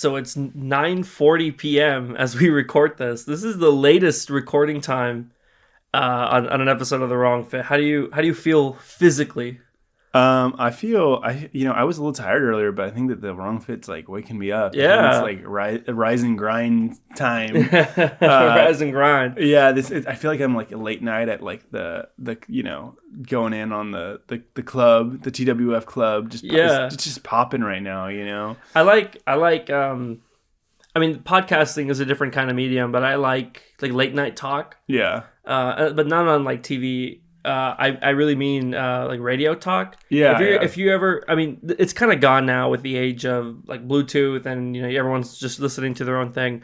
So it's 9:40 p.m. as we record this. This is the latest recording time on an episode of The Wrong Fit. How do you feel physically? I feel I was a little tired earlier, but I think that the Wrong Fit's like waking me up. Yeah, it's like rise and grind time. Rise and grind. Yeah, I feel like I'm like a late night at like the going in on the club, the T.W.F club. It's just popping right now. I like. I mean, podcasting is a different kind of medium, but I like late night talk. Yeah. But not on like TV. I really mean like radio talk. Yeah. If you ever, I mean, it's kind of gone now with the age of like Bluetooth and everyone's just listening to their own thing.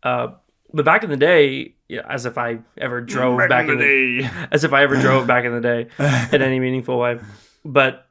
But back in the day, as if I ever drove back in the day, as if I ever drove back in the day in any meaningful way. But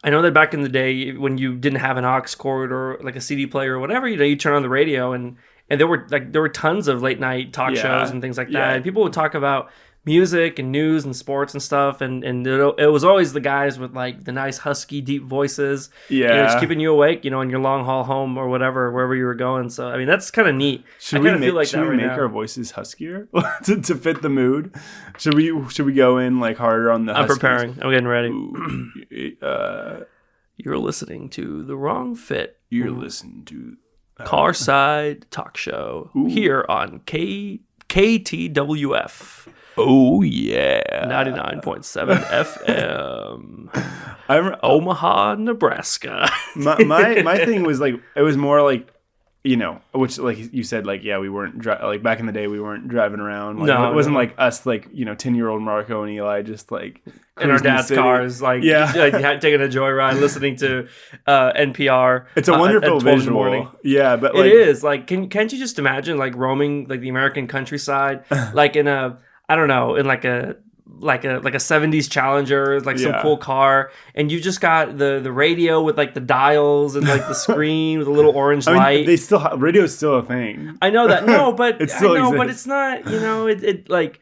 I know that back in the day when you didn't have an aux cord or like a CD player or whatever, you turn on the radio and there were tons of late night talk shows and things like that. And people would talk about music and news and sports and stuff, and it was always the guys with like the nice husky deep voices, just keeping you awake, on your long haul home or whatever, wherever you were going. So I mean, that's kind of neat. Should we make our voices huskier to fit the mood? Should we go in like harder on the huskies? I'm preparing. I'm getting ready. You're listening to The Wrong Fit. You're listening to Carside Talk Show here on KTWF. Oh yeah, 99.7 FM. Omaha, Nebraska. my thing was like, it was more like, which like you said, like we weren't like back in the day we weren't driving around. Like, it wasn't like us, like 10-year-old Marco and Eli just like in our dad's cars, like taking a joyride, listening to NPR. It's a wonderful visual. Yeah, but like, it is like, can't you just imagine like roaming like the American countryside, like in a, I don't know, in like a 70s Challenger, like some cool car, and you just got the radio with like the dials and like the screen with a little orange light. They still radio's still a thing. I know that. No, but it still exists. But it's not. It like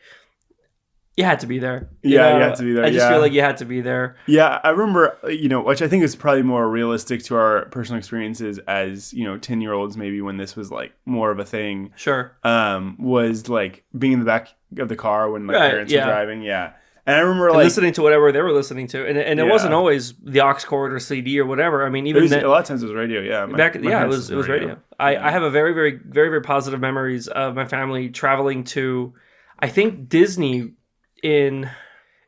you had to be there. You had to be there. I just feel like you had to be there. Yeah, I remember. Which I think is probably more realistic to our personal experiences as 10-year-olds, maybe when this was like more of a thing. Sure. Was like being in the back of the car when my parents were driving. Yeah. And I remember like listening to whatever they were listening to, and it wasn't always the aux cord or CD or whatever. I mean, even a lot of times it was radio. Yeah, it was radio. I have a very, very, very, very positive memories of my family traveling to, I think, Disney in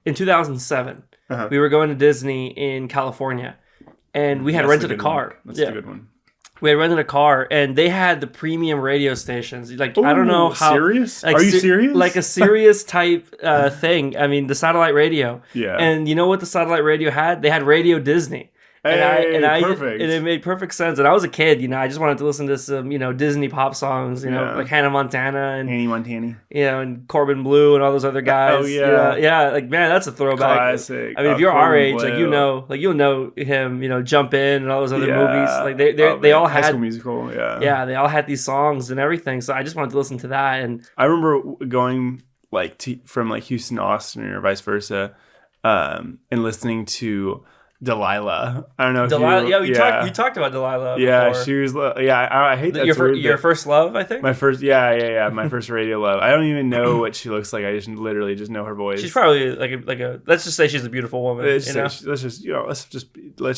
2007. We were going to Disney in California, and we had rented a car. That's a good one. We had rented a car, and they had the premium radio stations. Like, I don't know how serious. Like, are you serious? Like a serious type thing. I mean, the satellite radio. Yeah. And you know what the satellite radio had? They had Radio Disney. Perfect. And it made perfect sense. And I was a kid, I just wanted to listen to some, Disney pop songs, like Hannah Montana and Annie Montana, and Corbin Bleu and all those other guys. Oh yeah, yeah. Like, man, that's a throwback. Classic. I mean, if you're our age, like you'll know him, Jump In and all those other movies. Like they all had High School Musical. Yeah, they all had these songs and everything. So I just wanted to listen to that. And I remember going from Houston to Austin or vice versa, and listening to Delilah. I don't know. Delilah. You talked about Delilah. Yeah, before. she was. Yeah, I hate that. Your first love, I think. My first. Yeah. My first radio love. I don't even know what she looks like. I just literally just know her voice. She's probably like a. Let's just say she's a beautiful woman. Let's just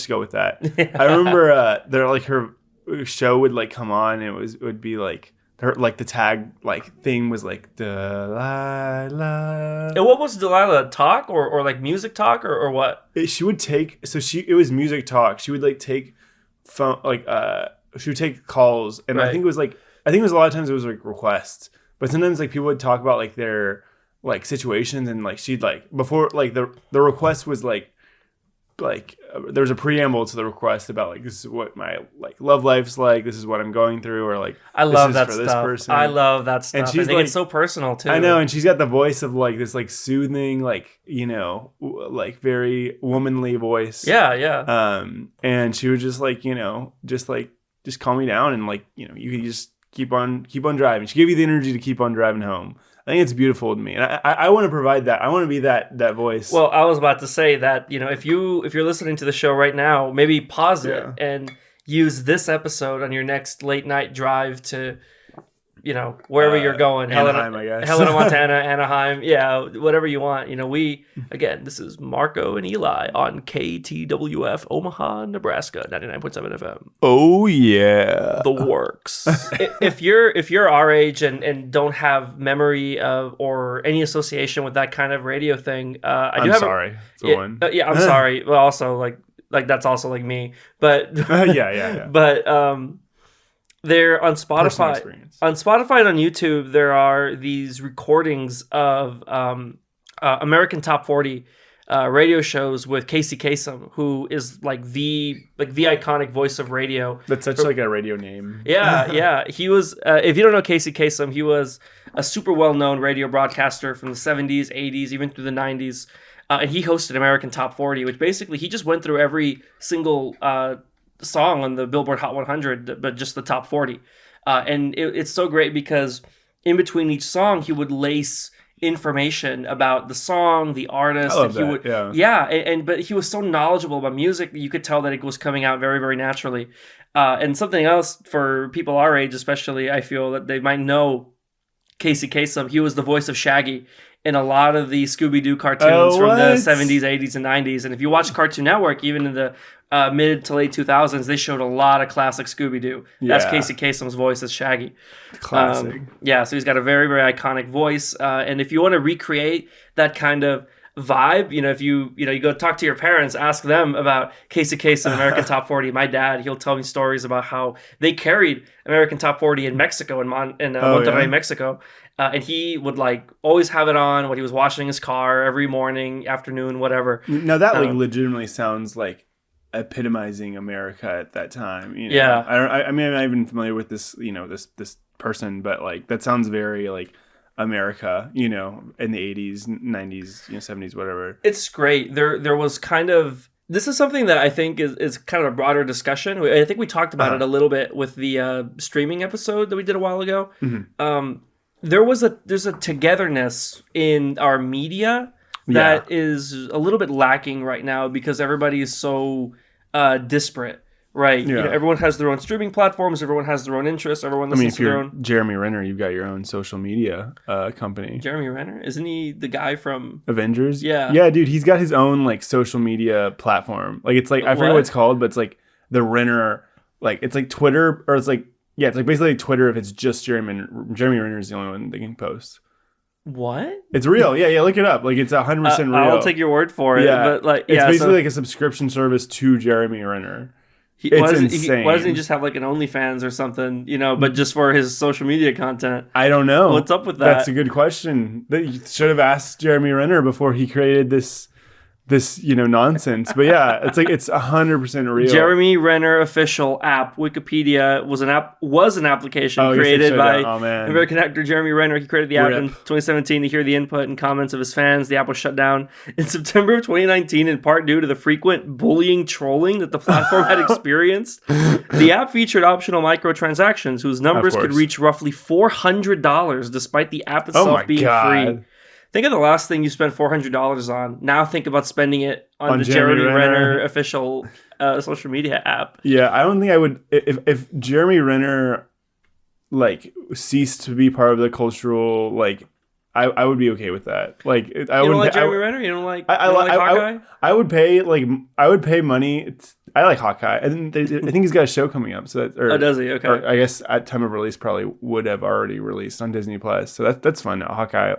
go with that. I remember her show would come on. And it would be like. Her the tag thing was like Delilah. And what was Delilah, talk or like music talk or what? She would take it was music talk. She would take phone she would take calls, and I think it was a lot of times it was like requests, but sometimes people would talk about their situations, and she'd before the request was there was a preamble to the request about this is what my love life's like, this is what I'm going through, or I love that for stuff. This person. I love that stuff. And she's it's so personal too. I know, and she's got the voice of this soothing, very womanly voice. Yeah. And she would just just calm me down, and you could just keep on driving. She gave you the energy to keep on driving home. I think it's beautiful to me, and I want to provide that. I want to be that voice. Well, I was about to say that if you're listening to the show right now, maybe pause it and use this episode on your next late night drive to, wherever you're going. Anaheim, I guess. Helena, Montana, Anaheim. Yeah, whatever you want. This is Marco and Eli on KTWF, Omaha, Nebraska, 99.7 FM. Oh, yeah. The works. If you're our age and don't have memory of or any association with that kind of radio thing, I'm sorry. I'm sorry. Well, also, like that's also like me. But yeah. But they're on Spotify. On Spotify and on YouTube, there are these recordings of American Top 40 radio shows with Casey Kasem, who is like the iconic voice of radio. That's such like a radio name. Yeah. He was. If you don't know Casey Kasem, he was a super well-known radio broadcaster from the 70s, 80s, even through the 90s. And he hosted American Top 40, which basically he just went through every single song on the Billboard Hot 100, but just the top 40. And it's so great because in between each song, he would lace information about the song, the artist. I love that. But he was so knowledgeable about music, you could tell that it was coming out very, very naturally. And something else for people our age, especially, I feel that they might know Casey Kasem. He was the voice of Shaggy in a lot of the Scooby-Doo cartoons from the 70s, 80s, and 90s. And if you watch Cartoon Network, even in the mid to late 2000s, they showed a lot of classic Scooby-Doo. That's Casey Kasem's voice as Shaggy. Classic. So he's got a very, very iconic voice. And if you want to recreate that kind of vibe, if you go talk to your parents, ask them about Casey Kasem, American Top 40. My dad, he'll tell me stories about how they carried American Top 40 in Mexico, in Monterrey, Mexico. And he would always have it on when he was washing his car every morning, afternoon, whatever. Now that legitimately sounds like epitomizing America at that time. Yeah. I mean, I'm not even familiar with this, this person, but that sounds very America, in the 80s, 90s, 70s, whatever. It's great. There was kind of, this is something that I think is kind of a broader discussion. I think we talked about it a little bit with the streaming episode that we did a while ago. Mm-hmm. There's a togetherness in our media that is a little bit lacking right now because everybody is so disparate, right? Yeah. Everyone has their own streaming platforms. Everyone has their own interests. Everyone listens to their own. Jeremy Renner, you've got your own social media company. Jeremy Renner, isn't he the guy from Avengers? Yeah, dude, he's got his own social media platform. It's I forget what it's called, but it's the Renner. It's like Twitter, or it's it's basically Twitter if it's just Jeremy Renner. Jeremy Renner is the only one that can post. What? It's real. Yeah, look it up. It's 100% real. I'll take your word for it. Yeah. But it's basically a subscription service to Jeremy Renner. It's insane. Why doesn't he just have an OnlyFans or something, but just for his social media content? I don't know. What's up with that? That's a good question. You should have asked Jeremy Renner before he created this nonsense. But yeah, it's 100% real. Jeremy Renner official app. Wikipedia was an application created by American actor Jeremy Renner. He created the app in 2017 to hear the input and comments of his fans. The app was shut down in September of 2019 in part due to the frequent bullying trolling that the platform had experienced. The app featured optional microtransactions whose numbers could reach roughly $400 despite the app itself being free. Think of the last thing you spent $400 on. Now think about spending it on the Jeremy Renner official social media app. Yeah, I don't think I would. If Jeremy Renner ceased to be part of the cultural I would be okay with that. I you don't like Jeremy Renner? You don't like Hawkeye? I would pay money. I like Hawkeye. I think he's got a show coming up. So does he? Okay. I guess at time of release probably would have already released on Disney Plus. So that's fun. Hawkeye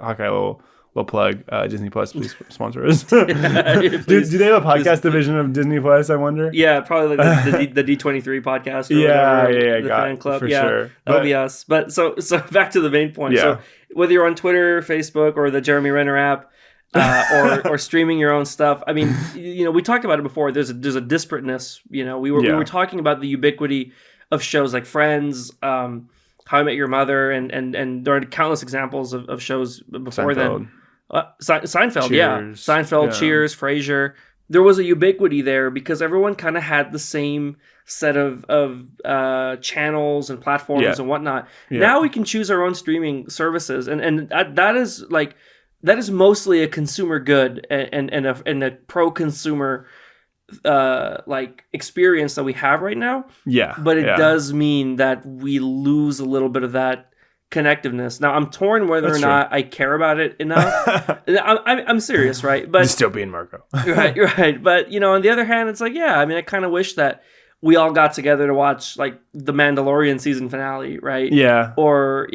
little plug. Disney Plus, please sponsor us. Do they have a podcast division of Disney Plus? I wonder. Yeah, probably the D23 podcast. Or yeah, the fan club. For sure. That'll be us. But so back to the main point. Yeah. So whether you're on Twitter, Facebook, or the Jeremy Renner app, or streaming your own stuff. I mean, we talked about it before. There's a disparateness. We were talking about the ubiquity of shows like Friends, How I Met Your Mother, and there are countless examples of shows before then. Seinfeld, Cheers. Seinfeld, Cheers, Frasier. There was a ubiquity there because everyone kind of had the same set of channels and platforms and whatnot. Yeah. Now we can choose our own streaming services, and that is mostly a consumer good and a pro-consumer like experience that we have right now. Yeah. But it does mean that we lose a little bit of that connectiveness. Now I'm torn whether or not I care about it enough. I'm serious, right? But dystopian Marco. right. But on the other hand, it's like, yeah, I mean, I kind of wish that we all got together to watch like the Mandalorian season finale, right? Yeah. Or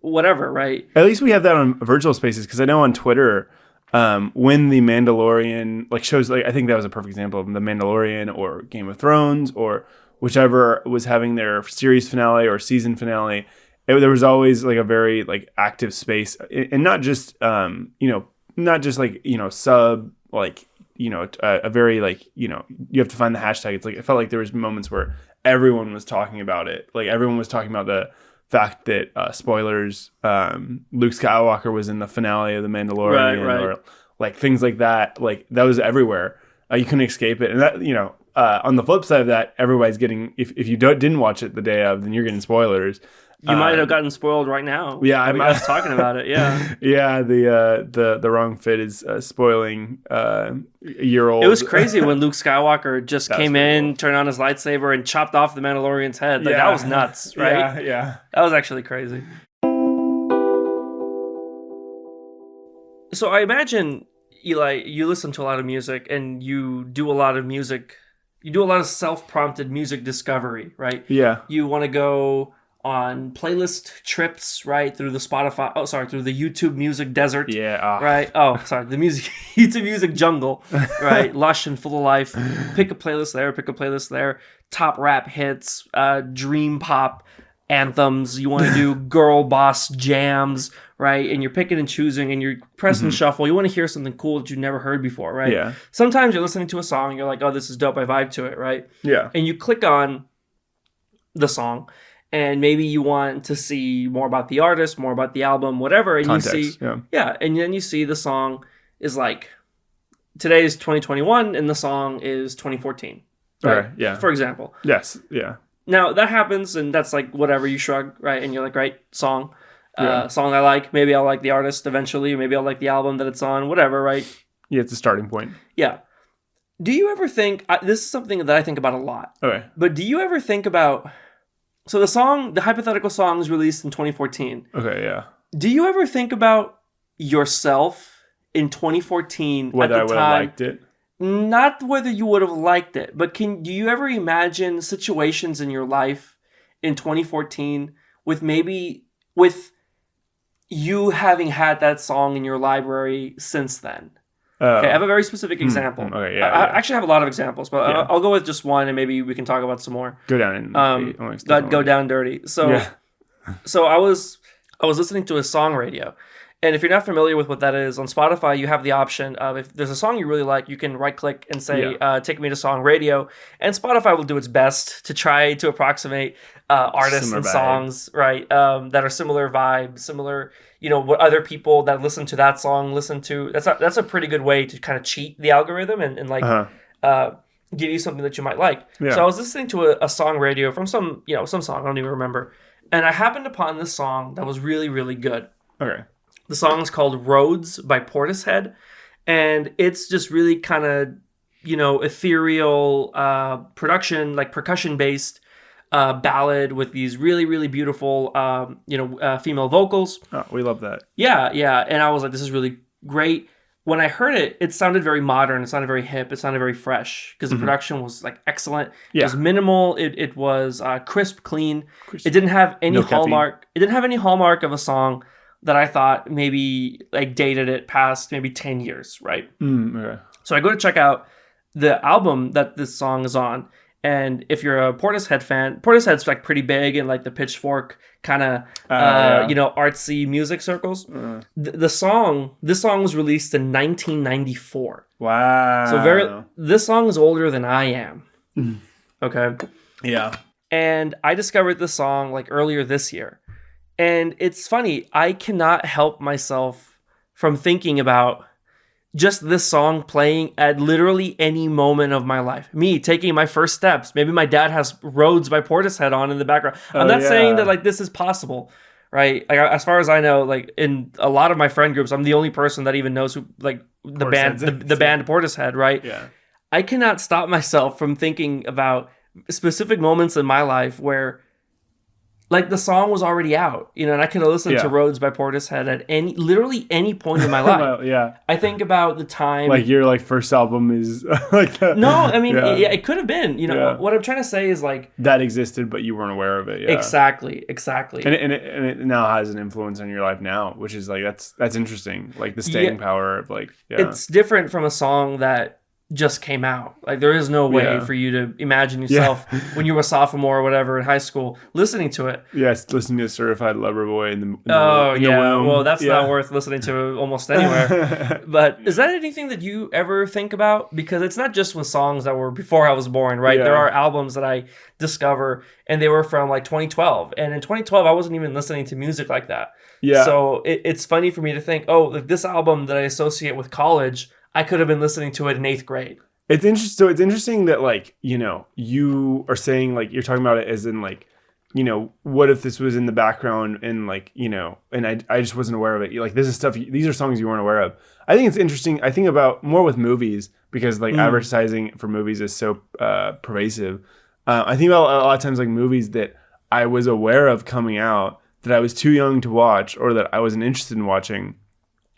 whatever, right? At least we have that on virtual spaces, because I know on Twitter, when the Mandalorian like shows, like I think that was a perfect example of the Mandalorian or Game of Thrones or whichever was having their series finale or season finale. There was always like a very like active space, and not just not just like sub like a very like you have to find the hashtag. It's like it felt like there was moments where everyone was talking about it. Like everyone was talking about the fact that spoilers, Luke Skywalker was in the finale of the Mandalorian, right. or like things like that. Like that was everywhere. You couldn't escape it, and that on the flip side of that, everybody's getting if you didn't watch it the day of, then you're getting spoilers. You might have gotten spoiled right now. Yeah, I was talking about it. Yeah, yeah. The wrong fit is spoiling a year old. It was crazy when Luke Skywalker just came in, cool. Turned on his lightsaber, and chopped off the Mandalorian's head. Like, that was nuts, right? Yeah. That was actually crazy. So I imagine, Eli, you listen to a lot of music, and you do a lot of music. You do a lot of self-prompted music discovery, right? Yeah. You want to go on playlist trips, right, through the through the YouTube music desert, right? The YouTube music jungle, right? Lush and full of life. Pick a playlist there. Top rap hits, dream pop anthems. You want to do girl boss jams, right? And you're picking and choosing, and you're pressing shuffle. You want to hear something cool that you've never heard before, right? Yeah. Sometimes you're listening to a song, and you're like, oh, this is dope. I vibe to it, right? Yeah. And you click on the song, and maybe you want to see more about the artist, more about the album, whatever. And context, you see, and then you see the song is like, today is 2021, and the song is 2014. Right? Okay, yeah. For example. Yes, yeah. Now, that happens, and that's like, whatever, you shrug, right? And you're like, right, song. Song I like. Maybe I'll like the artist eventually. Maybe I'll like the album that it's on, whatever, right? Yeah, it's a starting point. Yeah. Do you ever think, this is something that I think about a lot. Okay. But do you ever think about... So the hypothetical song is released in 2014. Okay, yeah. Do you ever think about yourself in 2014 whether at the I would time? have liked it? Not whether you would have liked it, but do you ever imagine situations in your life in 2014 with you having had that song in your library since then? Okay, I have a very specific example. Okay, I actually have a lot of examples, but I'll go with just one, and maybe we can talk about some more. Go down and go down dirty. So, so I was listening to a song radio, and if you're not familiar with what that is, on Spotify you have the option of, if there's a song you really like, you can right click and say take me to song radio, and Spotify will do its best to try to approximate artists similar and vibe. Songs, right, that are similar vibe, similar. What other people that listen to that song listen to. That's a pretty good way to kind of cheat the algorithm and give you something that you might like. Yeah. So I was listening to a song radio from some song, I don't even remember. And I happened upon this song that was really, really good. Okay. The song is called Roads by Portishead. And it's just really kind of, ethereal production, like percussion-based ballad with these really, really beautiful, female vocals. Oh, we love that. Yeah. And I was like, this is really great. When I heard it, it sounded very modern. It sounded very hip. It sounded very fresh because the production was like excellent. Yeah. It was minimal. It was crisp, clean. It didn't have any hallmark. Caffeine. It didn't have any hallmark of a song that I thought maybe like dated it past maybe 10 years, right? Okay. So I go to check out the album that this song is on. And if you're a Portishead fan, Portishead's like pretty big in like the Pitchfork kind of, artsy music circles. This song was released in 1994. Wow. So this song is older than I am. Okay. Yeah. And I discovered this song like earlier this year. And it's funny, I cannot help myself from thinking about just this song playing at literally any moment of my life. Me taking my first steps. Maybe my dad has Roads by Portishead on in the background. I'm not saying that like this is possible, right? Like as far as I know, like in a lot of my friend groups, I'm the only person that even knows who like the band Portishead, right? Yeah. I cannot stop myself from thinking about specific moments in my life where like the song was already out, and I could have listened to Roads by Portishead at literally any point in my life. Yeah. I think about the time. Like your like first album is like that. No, I mean, it could have been. What I'm trying to say is like that existed, but you weren't aware of it. Yeah. Exactly. And it now has an influence on your life now, which is like that's interesting. Like the staying power of like. Yeah. It's different from a song that just came out. Like there is no way for you to imagine yourself when you were a sophomore or whatever in high school listening to it. Yes, listening to Certified Lover Boy in the womb. Well, that's not worth listening to almost anywhere. But is that anything that you ever think about? Because it's not just with songs that were before I was born, right? There are albums that I discover and they were from like 2012. And in 2012, I wasn't even listening to music like that. Yeah. So it's funny for me to think, like this album that I associate with college, I could have been listening to it in 8th grade. It's interesting. So it's interesting that like, you are saying like, you're talking about it as in like, what if this was in the background and like, and I just wasn't aware of it. Like this is stuff, these are songs you weren't aware of. I think it's interesting. I think about more with movies because like advertising for movies is so pervasive. I think about a lot of times like movies that I was aware of coming out that I was too young to watch or that I wasn't interested in watching.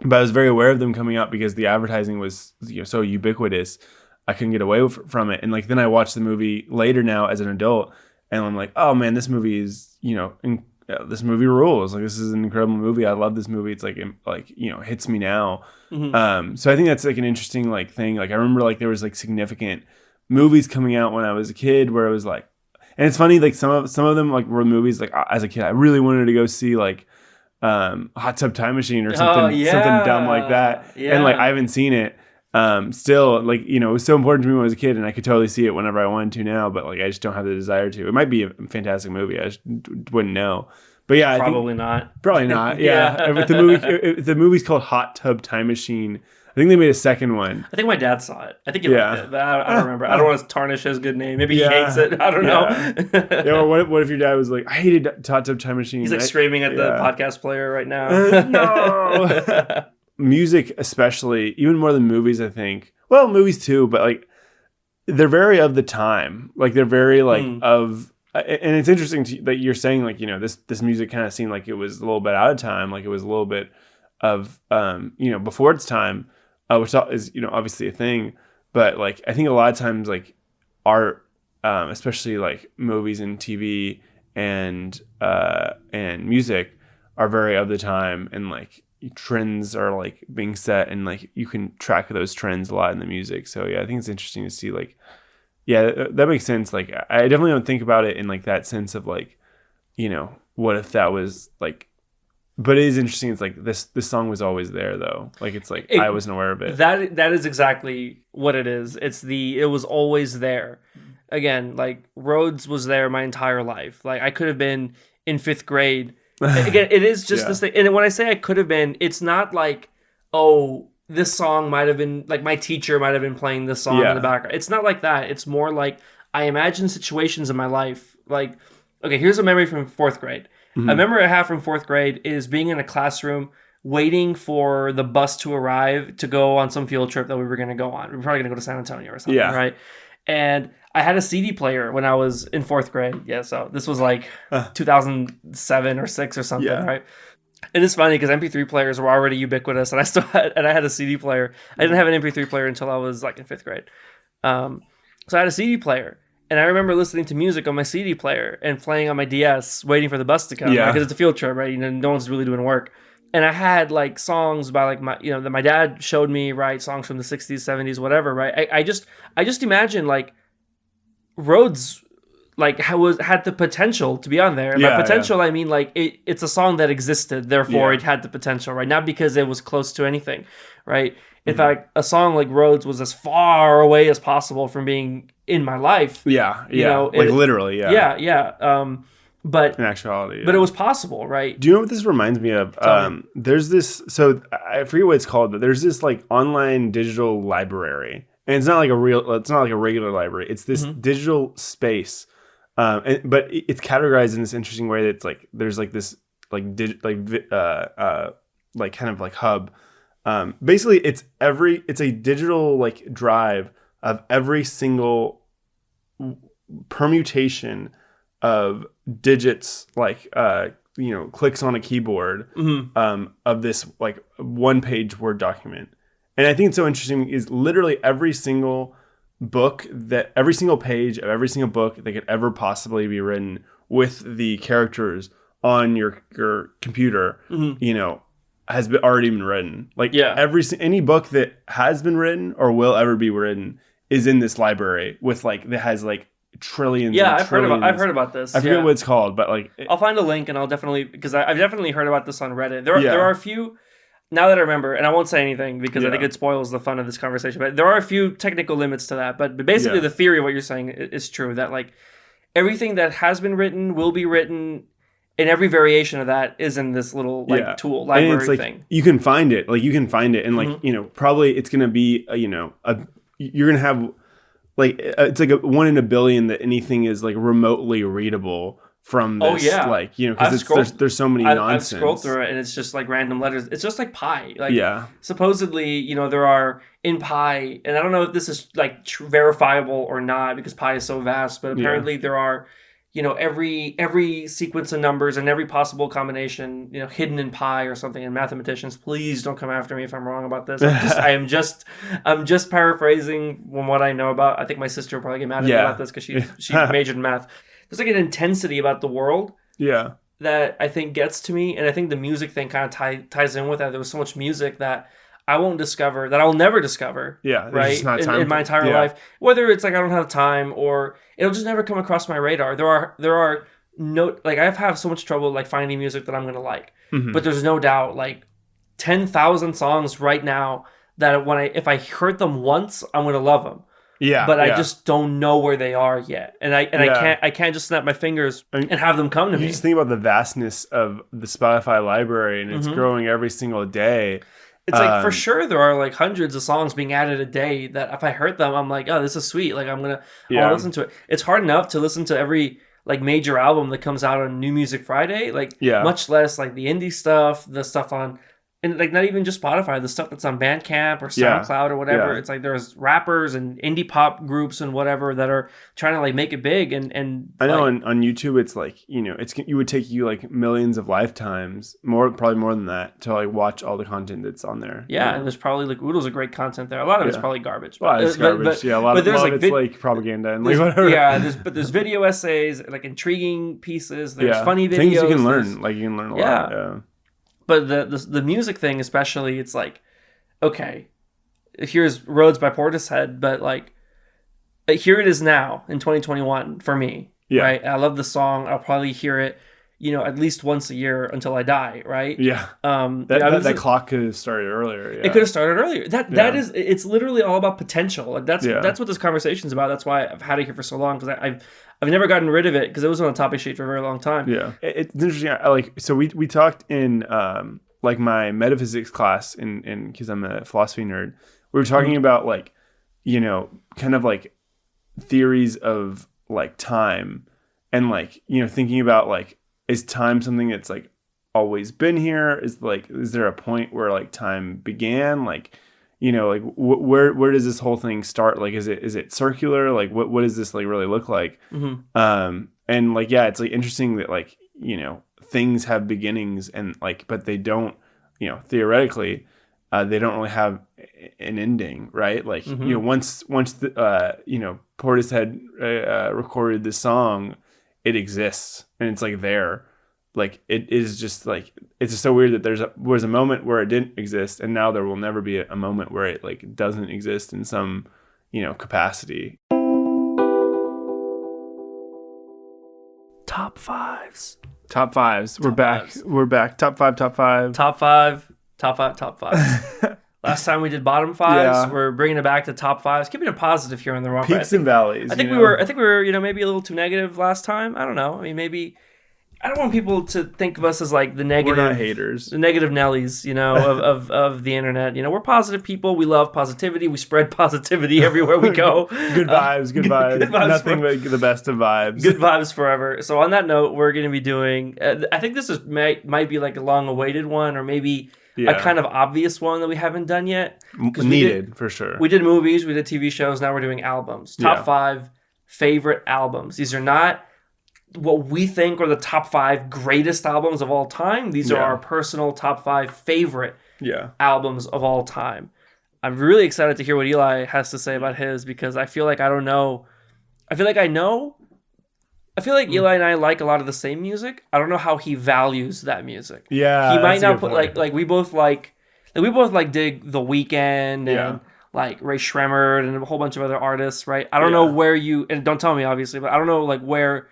But I was very aware of them coming out because the advertising was so ubiquitous. I couldn't get away from it. And like then I watched the movie later now as an adult, and I'm like, oh man, this movie is this movie rules. Like this is an incredible movie. I love this movie. It's like hits me now. Mm-hmm. So I think that's like an interesting like thing. Like I remember like there was like significant movies coming out when I was a kid where it was like, and it's funny like some of them like were movies like as a kid I really wanted to go see like. Hot Tub Time Machine or something dumb like that. Yeah. And like I haven't seen it. Still like, it was so important to me when I was a kid and I could totally see it whenever I wanted to now, but like I just don't have the desire to. It might be a fantastic movie. I just wouldn't know. But yeah, probably not. Probably not. Yeah. If the movie's called Hot Tub Time Machine. I think they made a second one. I think my dad saw it. I think he liked it, but I don't remember. I don't want to tarnish his good name. Maybe he hates it. I don't know. Or what if your dad was like, I hated Hot Tub Time Machine. He's like screaming at the podcast player right now. No. Music especially, even more than movies, I think. Well, movies too, but like they're very of the time. Like they're very like of... And it's interesting that you're saying like, this music kind of seemed like it was a little bit out of time. Like it was a little bit of, before its time. Which is, obviously a thing, but like, I think a lot of times like art, especially like movies and TV and music are very of the time and like trends are like being set and like you can track those trends a lot in the music. So yeah, I think it's interesting to see like, yeah, that makes sense. Like I definitely don't think about it in like that sense of like, what if that was like, but it is interesting. It's like this song was always there though. Like it's like I wasn't aware of it. That is exactly what it is. It was always there. Again, like Rhodes was there my entire life. Like I could have been in 5th grade. Again, it is just this thing. And when I say I could have been, it's not like, oh, this song might have been like my teacher might have been playing this song in the background. It's not like that. It's more like I imagine situations in my life. Like, okay, here's a memory from 4th grade. Mm-hmm. A memory I have from 4th grade is being in a classroom waiting for the bus to arrive to go on some field trip that we were going to go on. We were probably going to go to San Antonio or something, right? And I had a CD player when I was in 4th grade. Yeah, so this was like 2007 or 6 or something, right? And it's funny because MP3 players were already ubiquitous, and I had a CD player. I didn't have an MP3 player until I was like in 5th grade. So I had a CD player. And I remember listening to music on my CD player and playing on my DS, waiting for the bus to come. Because it's a field trip, right? No one's really doing work. And I had like songs by like my, that my dad showed me, right? Songs from the 60s, 70s, whatever, right? I just imagine like Rhodes like had the potential to be on there. And by potential, I mean like it's a song that existed, therefore it had the potential, right? Not because it was close to anything, right? In fact, a song like Rhodes was as far away as possible from being in my life. Literally, but in actuality, but it was possible, right? Do you know what this reminds me of? There's this. So I forget what it's called, but there's this like online digital library, and it's not like a regular library. It's this digital space, but it's categorized in this interesting way. That it's like there's like this like kind of like hub. Basically, it's a digital like drive of every single permutation of digits, like clicks on a keyboard, of this like 1-page Word document. And I think it's so interesting is literally every single page of every single book that could ever possibly be written with the characters on your computer, has already been written. Like any book that has been written or will ever be written is in this library with that has like trillions. Yeah, and trillions. I've heard about this. I forget what it's called, but like I'll find a link and I'll definitely, because I've definitely heard about this on Reddit. There are a few, now that I remember, and I won't say anything because I think it spoils the fun of this conversation, but there are a few technical limits to that. But basically the theory of what you're saying is true, that like everything that has been written will be written, and every variation of that is in this little tool library thing. You can find it, and probably it's gonna be you're gonna have it's like a 1 in a billion that anything is like remotely readable from this. Because there's so many nonsense. I've scrolled through it and it's just like random letters. It's just like pi. Supposedly, there are in pi, and I don't know if this is like verifiable or not because pi is so vast, but apparently there are, every sequence of numbers and every possible combination, hidden in pi or something. And mathematicians, please don't come after me if I'm wrong about this. I'm just paraphrasing from what I know about. I think my sister will probably get mad at me about this because she majored in math. There's like an intensity about the world that I think gets to me. And I think the music thing kind of ties in with that. There was so much music that I won't discover, that I will never discover. Yeah. Right. In my entire life. Whether it's like I don't have time or it'll just never come across my radar. There are no, like I have so much trouble like finding music that I'm going to like. Mm-hmm. But there's no doubt like 10,000 songs right now that if I heard them once, I'm going to love them. Yeah, but I just don't know where they are yet, and I can't just snap my fingers and have them come to me. You just think about the vastness of the Spotify library, and it's growing every single day. It's like for sure there are like hundreds of songs being added a day that if I heard them, I'm like, oh, this is sweet. Like I want to listen to it. It's hard enough to listen to every like major album that comes out on New Music Friday, much less like the indie stuff, the stuff on. And like not even just Spotify, the stuff that's on Bandcamp or SoundCloud or whatever. It's like there's rappers and indie pop groups and whatever that are trying to like make it big. And I know on YouTube it's like it would take you like millions of lifetimes, probably more than that, to like watch all the content that's on there. Yeah, and there's probably like oodles of great content there. A lot of it's probably garbage. A lot of it's garbage. A lot of it's like propaganda and like whatever. Yeah, there's video essays, like intriguing pieces. There's funny videos. Things you can learn. Like you can learn a lot. Yeah. But the music thing especially, it's like, okay, here's Roads by Portishead, but like, here it is now in 2021 for me, right? I love the song. I'll probably hear it, at least once a year until I die, right? Yeah. That clock could have started earlier. Yeah. It could have started earlier. That is, it's literally all about potential. Like that's what this conversation is about. That's why I've had it here for so long, because I've never gotten rid of it because it was on the topic sheet for a very long time. Yeah, it's interesting. So we talked in like my metaphysics class in because I'm a philosophy nerd. We were talking about like kind of like theories of like time and like thinking about like, is time something that's like always been here? Is there a point where like time began? Like like where does this whole thing start? Like, is it circular? Like, what does this like really look like? Mm-hmm. And like, it's like interesting that like, things have beginnings and like, but they don't, theoretically, they don't really have an ending, right? Like, once the, Portishead recorded this song, it exists and it's like there. Like it is just like, it's just so weird that there was a moment where it didn't exist, and now there will never be a moment where it like doesn't exist in some capacity. Top fives. We're back. Top five. Last time we did bottom fives. We're bringing it back to top fives. Keeping it positive here on the Raw. Peaks and valleys. I think we were maybe a little too negative last time. I don't know. I mean, maybe. I don't want people to think of us as like the negative. We're not haters. The negative Nellies, of the internet. We're positive people. We love positivity. We spread positivity everywhere we go. Good vibes. Good vibes. Nothing but the best of vibes. Good vibes forever. So on that note, we're going to be doing. I think this might be like a long-awaited one, or maybe a kind of obvious one that we haven't done yet. Needed, for sure. We did movies, we did TV shows, now we're doing albums. Top 5 favorite albums. These are not what we think are the top 5 greatest albums of all time. These are our personal top 5 favorite albums of all time. I'm really excited to hear what Eli has to say about his, because I feel like I don't know. I feel like I know. I feel like Eli and I like a lot of the same music. I don't know how he values that music. Yeah, he might not put like we both like dig The Weeknd and like Ray Shremmerd and a whole bunch of other artists, right? I don't know where you, and don't tell me obviously, but I don't know like where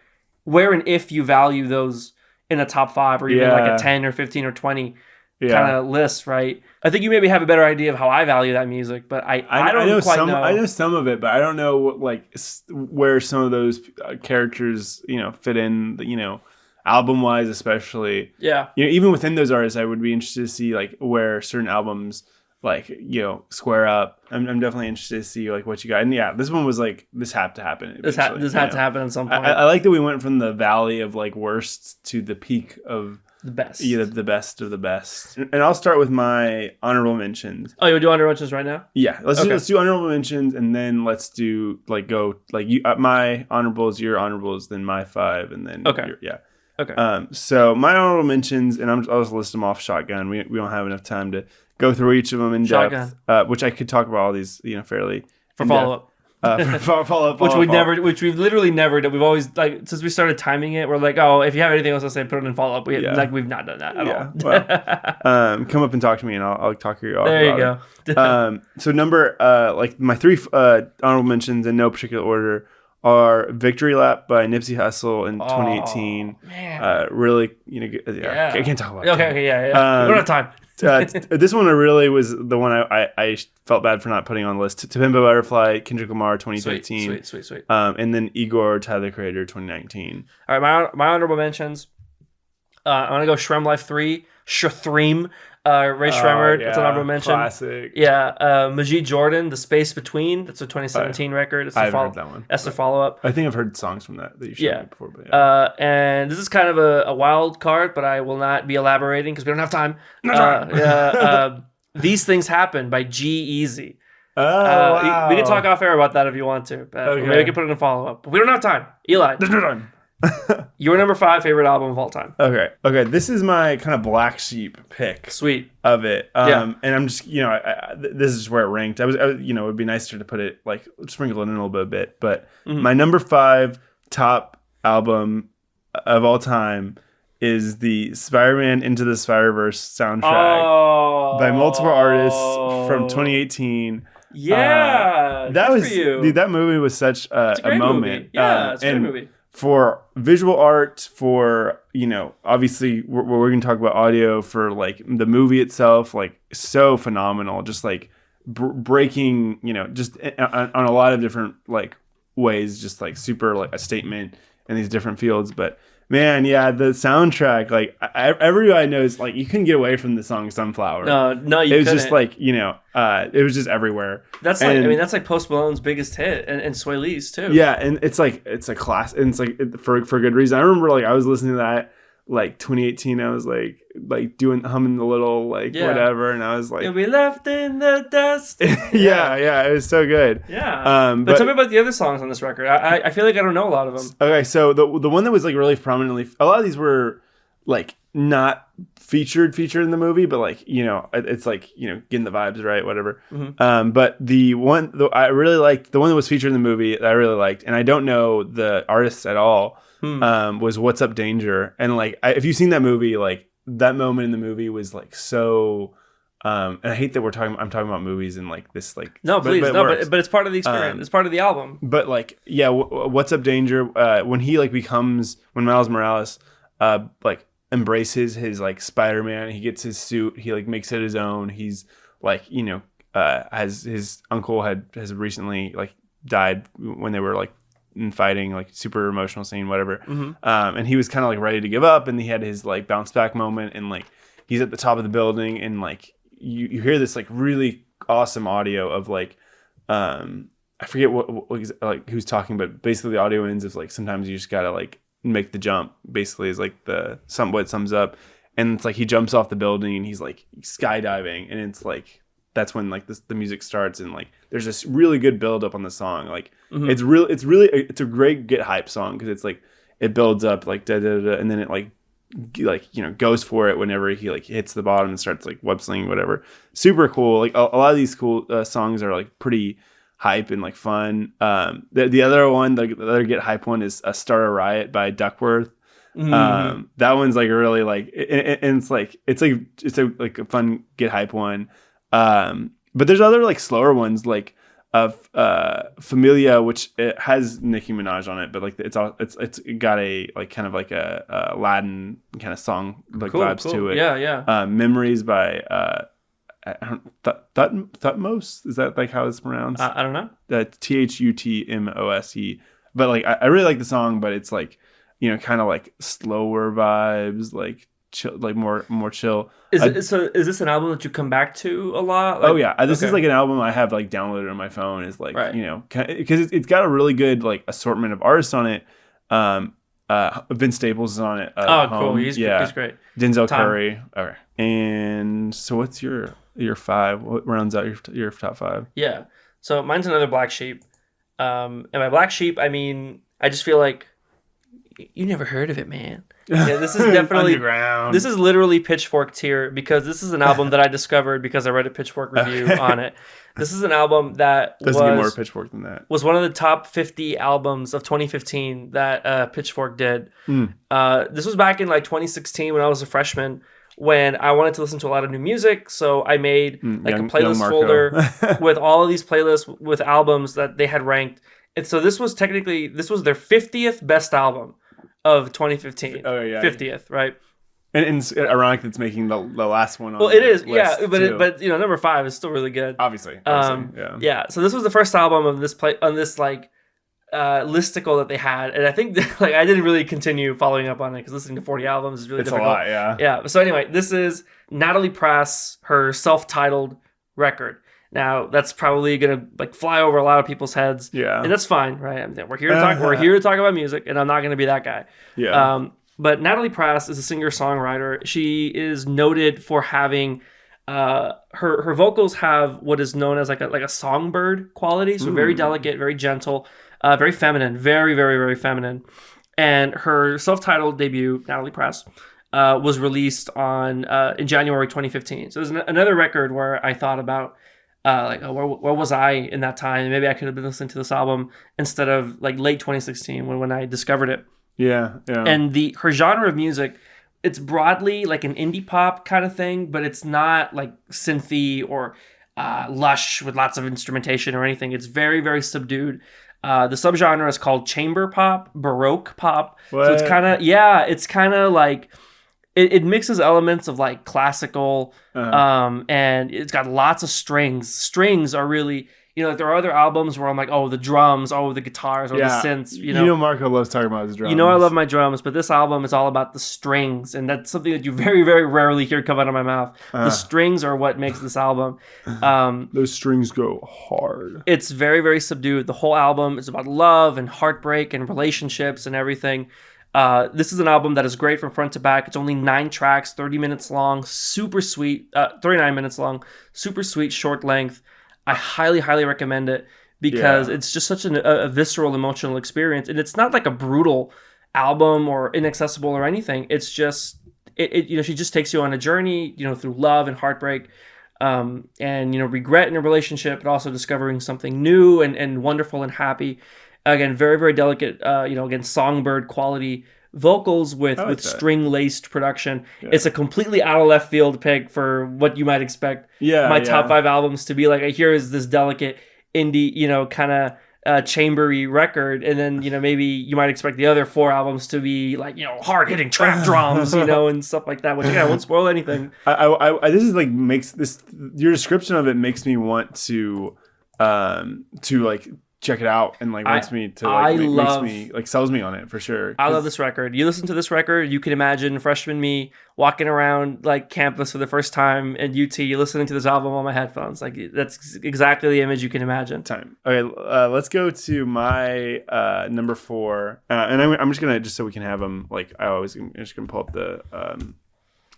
and if you value those in a top 5 or even like a 10 or 15 or 20 kind of list, right? I think you maybe have a better idea of how I value that music, but I don't quite know. I know some of it, but I don't know like where some of those characters, fit in, album wise, especially. Yeah. Even within those artists, I would be interested to see like where certain albums like, square up. I'm definitely interested to see like what you got. And this one was like, this had to happen. This had to happen at some point. I like that we went from the valley of like worst to the peak of the best. Yeah, the best of the best. And I'll start with my honorable mentions. Oh, you would do honorable mentions right now? Yeah, let's do honorable mentions, and then let's do like you. My honorables, your honorables, then my 5, and then okay. Okay. So my honorable mentions, and I'll just list them off shotgun. We don't have enough time to go through each of them in depth. Which I could talk about all these, fairly for follow up. Which we've literally never done. We've always like since we started timing it. We're like, oh, if you have anything else to say, put it in follow up. We've not done that at all. Well, come up and talk to me, and I'll talk you off. There you go. So number like my 3 honorable mentions in no particular order are "Victory Lap" by Nipsey Hussle in 2018. Man. Really, I can't talk about it. Okay, yeah. We don't have time. This one really was the one I felt bad for not putting on the list. To Pimp a Butterfly, Kendrick Lamar, 2015. Sweet. And then Igor, Tyler, the Creator, 2019. All right, my honorable mentions. I'm gonna go Shrem Life 3, Shathreem, Ray Shremmerd. That's an honorable mention. Classic. Yeah, Majid Jordan, The Space Between. That's a 2017 record. I haven't heard that one. That's the follow up. I think I've heard songs from that you showed me before. But and this is kind of a wild card, but I will not be elaborating because we don't have time. These Things Happen by G-Eazy. Wow. We can talk off air about that if you want to, but maybe we can put it in follow up. But we don't have time. Eli. There's no time. Your number 5 favorite album of all time. Okay. This is my kind of black sheep pick. Sweet. Of it. And I'm just, this is just where it ranked. I was, it would be nicer to put it like sprinkle it in a little bit. But my number 5 top album of all time is the Spider-Man Into the Spider-Verse soundtrack by multiple artists from 2018. Yeah. That was, dude, that movie was such a moment. Movie. Yeah, it's a great movie. For visual art, for, obviously we're going to talk about audio, for like the movie itself, like so phenomenal, just like breaking, just on a lot of different like ways, just like super like a statement in these different fields. But man, the soundtrack, like everybody knows, like you couldn't get away from the song Sunflower. No, you couldn't. It was just like, it was just everywhere. That's like Post Malone's biggest hit, and Sway Lee's too. Yeah, and it's a class, and it's like for good reason. I remember like I was listening to that like 2018. I was like humming the little whatever, and I was like, "You'll be left in the dust." yeah, it was so good. Yeah. But tell me about the other songs on this record. I feel like I don't know a lot of them. Okay, so the one that was like really prominently, a lot of these were like not featured in the movie, but like it's like getting the vibes right, whatever. But the one I really liked, the one that was featured in the movie that I really liked, and I don't know the artists at all, was "What's Up Danger." And like if you've seen that movie, like that moment in the movie was like so. And I hate that I'm talking about movies and like this like no, please, but it's part of the experience. It's part of the album. But like "What's Up Danger," when he like when Miles Morales like embraces his like Spider-Man, he gets his suit, he like makes it his own. He's like as his uncle has recently like died when they were like in fighting, like super emotional scene, whatever. And he was kind of like ready to give up, and he had his like bounce back moment, and like he's at the top of the building, and like you hear this like really awesome audio of like I forget what like who's talking, but basically the audio ends of like sometimes you just gotta like make the jump, basically, is like what sums up. and it's like he jumps off the building and he's like skydiving, and it's like that's when like the music starts, and like there's this really good build up on the song. Like it's a great get hype song because it's like it builds up like da da da, and then it like goes for it whenever he like hits the bottom and starts like web slinging, whatever. Super cool. Like a lot of these cool songs are like pretty hype and like fun. The other one, the other get hype one is Start a Riot by Duckworth. That one's like really like, and it's a fun get hype one. But there's other like slower ones like Familia, which it has Nicki Minaj on it, but like it's got a like kind of like a Latin kind of song like vibes to it. Yeah. Memories by Thutmose, is that like how it's pronounced? I don't know. Thutmose. But like I really like the song, but it's like kind of like slower vibes, like chill, like more chill. Is this an album that you come back to a lot? Like, oh yeah, this is like an album I have like downloaded on my phone. Is like because it's got a really good like assortment of artists on it. Vince Staples is on it. Cool. He's great. Denzel Curry. All right. And so what's your 5? What rounds out your top 5? Yeah. So mine's another Black Sheep. And by Black Sheep, I mean I just feel like you never heard of it, man. Yeah, this is definitely underground. This is literally Pitchfork tier because this is an album that I discovered because I read a Pitchfork review on it. This is an album that doesn't get more Pitchfork than that. Was one of the top 50 albums of 2015 that Pitchfork did. This was back in like 2016 when I was a freshman, when I wanted to listen to a lot of new music. So I made like a playlist folder with all of these playlists with albums that they had ranked. And so this was their 50th best album of 2015. Oh yeah, 50th, right? And it's ironic that it's making the last one on. Well, it is, yeah, but number 5 is still really good. Obviously, yeah. So this was the first album of this on this like listicle that they had, and I think like I didn't really continue following up on it because listening to 40 albums is really difficult. A lot, yeah. Yeah. So anyway, this is Natalie Prass, her self-titled record. Now that's probably gonna like fly over a lot of people's heads, and that's fine, right? I mean, we're here to talk. We're here to talk about music, and I'm not gonna be that guy. Yeah. But Natalie Prass is a singer-songwriter. She is noted for having her vocals have what is known as like a songbird quality, so very delicate, very gentle, very feminine, very very very feminine. And her self-titled debut, Natalie Prass, was released in January 2015. So there's another record where I thought about. Where was I in that time? Maybe I could have been listening to this album instead of like late 2016 when I discovered it. Yeah. And her genre of music, it's broadly like an indie pop kind of thing, but it's not like synthy or lush with lots of instrumentation or anything. It's very, very subdued. The subgenre is called chamber pop, baroque pop. What? So it's kind of like it mixes elements of like classical, and it's got lots of strings. Strings are really, like there are other albums where I'm like, oh, the drums, oh, the guitars, or the synths. Marco loves talking about his drums. I love my drums, but this album is all about the strings, and that's something that you very, very rarely hear come out of my mouth. The strings are what makes this album. Those strings go hard. It's very, very subdued. The whole album is about love and heartbreak and relationships and everything. This is an album that is great from front to back. It's only 9 tracks, 30 minutes long, super sweet, 39 minutes long, super sweet, short length. I highly, highly recommend it because it's just such a visceral, emotional experience. And it's not like a brutal album or inaccessible or anything. It's just, she just takes you on a journey, through love and heartbreak, and, regret in a relationship, but also discovering something new and wonderful and happy. Again, very, very delicate, again, songbird quality vocals with string-laced production. Yeah. It's a completely out of left field pick for what you might expect my top 5 albums to be like. Here is this delicate indie, kind of chambery record, and then, maybe you might expect the other 4 albums to be like, hard-hitting trap drums, and stuff like that, which, again, I won't spoil anything. This is like your description of it makes me want to like check it out, and like makes me sells me on it for sure. I love this record. You listen to this record, you can imagine freshman me walking around like campus for the first time at UT, listening to this album on my headphones. Like that's exactly the image you can imagine. Okay, let's go to my number 4, and I'm just gonna, just so we can have them. Like I'm just gonna pull up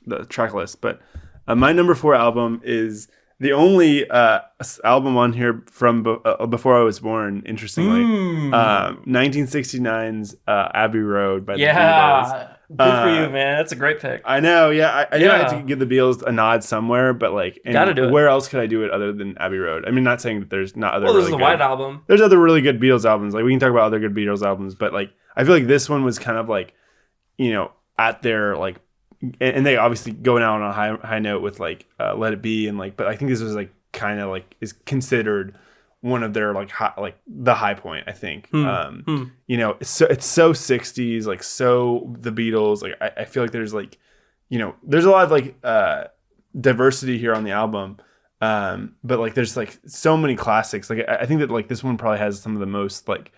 the track list. But my number 4 album is the only album on here from before I was born, interestingly. 1969's Abbey Road by the Beatles. Good for you, man. That's a great pick. I know, yeah. I knew I had to give the Beatles a nod somewhere, but like, gotta do it. Where else could I do it other than Abbey Road? I mean, not saying that there's not other. Well, there's the White Album. There's other really good Beatles albums. Like we can talk about other good Beatles albums, but like I feel like this one was kind of like, at their like, and they obviously going out on a high note with like Let It Be and like, but I think this was like kind of like is considered one of their like the high point, I think. It's so 60s, like so the Beatles. Like I feel like there's like, there's a lot of like diversity here on the album. But like there's like so many classics. Like I think that like this one probably has some of the most like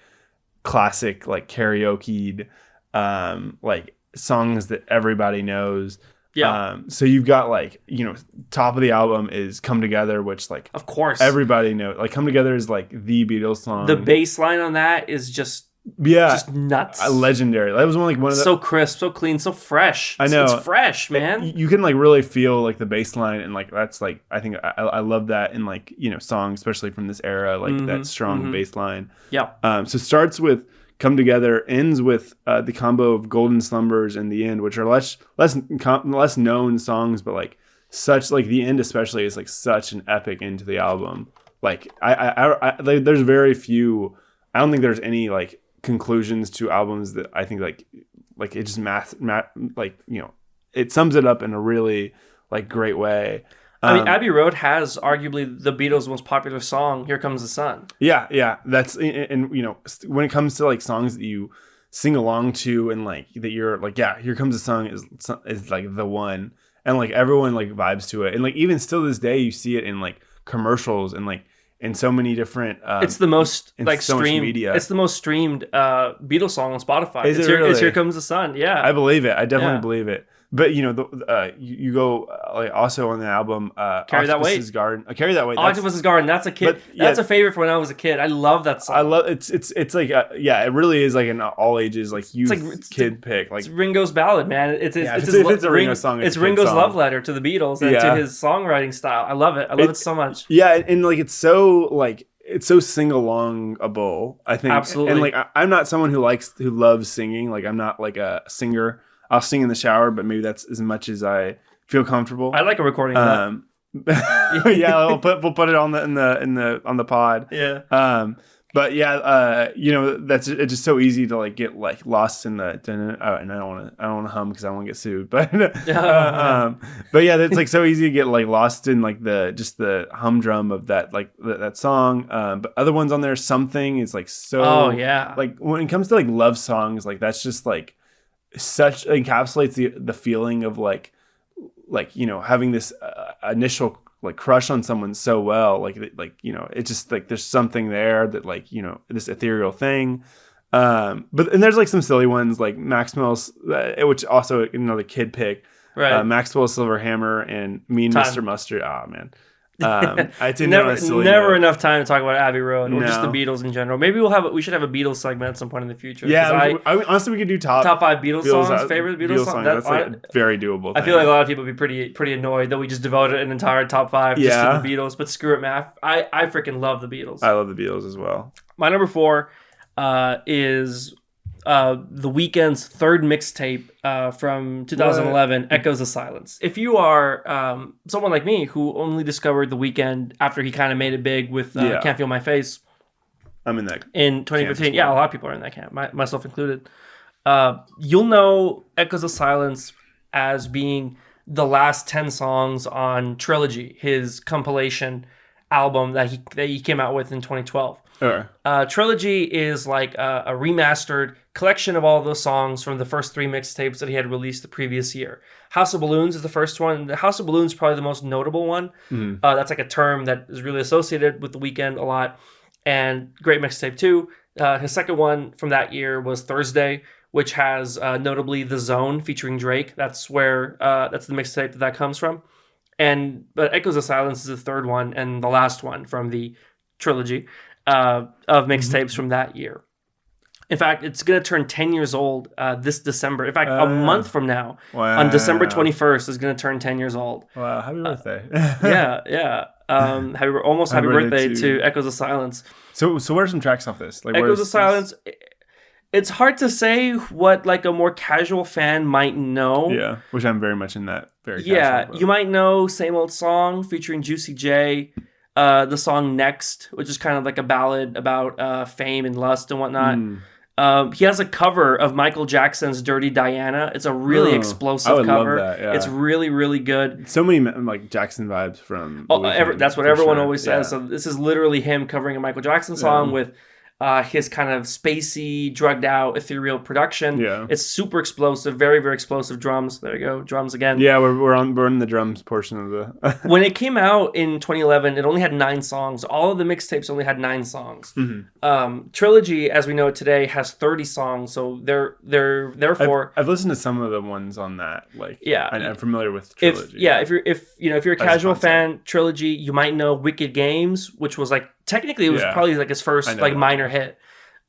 classic like karaoke'd like songs that everybody knows. Yeah. So you've got like, top of the album is Come Together, which like of course everybody knows. Like Come Together is like the Beatles song. The bass line on that is just nuts. Legendary. That was one of the so crisp, so clean, so fresh. I know. It's fresh, man. You can like really feel like the bass line, and like that's like I think I love that in like, songs, especially from this era, like that strong bass line. Yeah. So starts with Come Together, ends with the combo of Golden Slumbers and The End, which are less known songs, but like such like The End especially is like such an epic end to the album. Like there's very few. I don't think there's any like conclusions to albums that I think like it just it sums it up in a really like great way. I mean, Abbey Road has arguably the Beatles' most popular song, "Here Comes the Sun." Yeah. That's and when it comes to like songs that you sing along to and like that you're like, yeah, "Here Comes the Sun" is like the one, and like everyone like vibes to it, and like even still this day you see it in like commercials and like in so many different. It's the most like so streamed. Media. It's the most streamed Beatles song on Spotify. It's Here Comes the Sun. Yeah, I believe it. I definitely believe it. But you go like also on the album Carry That Weight. Garden. Carry That Weight. Octopus's Garden. That's a kid. That's a favorite from when I was a kid. I love that song. I love it's like it really is like an all ages like youth kid pick. Like it's Ringo's ballad, man. It's a Ringo song. It's Ringo's love letter to the Beatles and to his songwriting style. I love it. I love it so much. Yeah, and like it's so sing-alongable, I think. Absolutely. And like I'm not someone who loves singing. Like I'm not like a singer. I'll sing in the shower, but maybe that's as much as I feel comfortable. I like a recording of that. Yeah, we'll put it on the pod. Yeah. But yeah, it's just so easy to like get like lost in the and I don't want to hum because I don't want to get sued. But but yeah, it's like so easy to get like lost in like the humdrum of that like that song. But other ones on there, Something is like so. Oh yeah. Like when it comes to like love songs, like that's just like such encapsulates the feeling of like having this initial like crush on someone so well, like it's just like there's something there that like this ethereal thing. And there's like some silly ones like Maxwell's, which also another kid pick, right? Maxwell's Silver Hammer and Mean Mr. Mustard. Oh man. I didn't never enough time to talk about Abbey Road or just the Beatles in general. Maybe we should have a Beatles segment at some point in the future. Yeah, honestly, we could do top 5 Beatles songs, favorite Beatles songs. That's like a very doable thing. I feel like a lot of people would be pretty annoyed that we just devoted an entire top 5 just to the Beatles. But screw it, man. I freaking love the Beatles. I love the Beatles as well. My number 4 is The Weeknd's third mixtape from 2011, Echoes of Silence. If you are someone like me who only discovered The Weeknd after he kind of made it big with Can't Feel My Face, I'm in that in 2015. Yeah, a lot of people are in that camp, myself included. You'll know Echoes of Silence as being the last 10 songs on Trilogy, his compilation album that he came out with in 2012. Trilogy is like a remastered collection of all of those songs from the first 3 mixtapes that he had released the previous year. House of Balloons is the first one. The House of Balloons is probably the most notable one. That's like a term that is really associated with The Weeknd a lot. And great mixtape too. His second one from that year was Thursday, which has notably The Zone featuring Drake. That's where that's the mixtape that comes from. But Echoes of Silence is the third one and the last one from the trilogy of mixtapes from that year. In fact, it's going to turn 10 years old this December. In fact, a month from now, wow. on December 21st, is going to turn 10 years old. Wow, happy birthday. Yeah. Happy birthday to Echoes of Silence. So what are some tracks off this? Like, Echoes of Silence, it's hard to say what like a more casual fan might know. Yeah, which I'm very much in that very casual you might know Same Old Song featuring Juicy J. The song Next, which is kind of like a ballad about fame and lust and whatnot. He has a cover of Michael Jackson's Dirty Diana. It's a really explosive cover. Love that, yeah. It's really, really good. So many like Jackson vibes from... that's what everyone always says. So this is literally him covering a Michael Jackson song with his kind of spacey, drugged out, ethereal production. Yeah. It's super explosive, very, very explosive drums. There you go, drums again. Yeah, we're on the drums portion of the... When it came out in 2011, it only had 9 songs. All of the mixtapes only had 9 songs. Trilogy, as we know it today, has 30 songs. So therefore... I've listened to some of the ones on that. Like, yeah, I'm familiar with Trilogy. If you're a casual fan, Trilogy, you might know Wicked Games, which was like technically it was probably like his first like minor hit,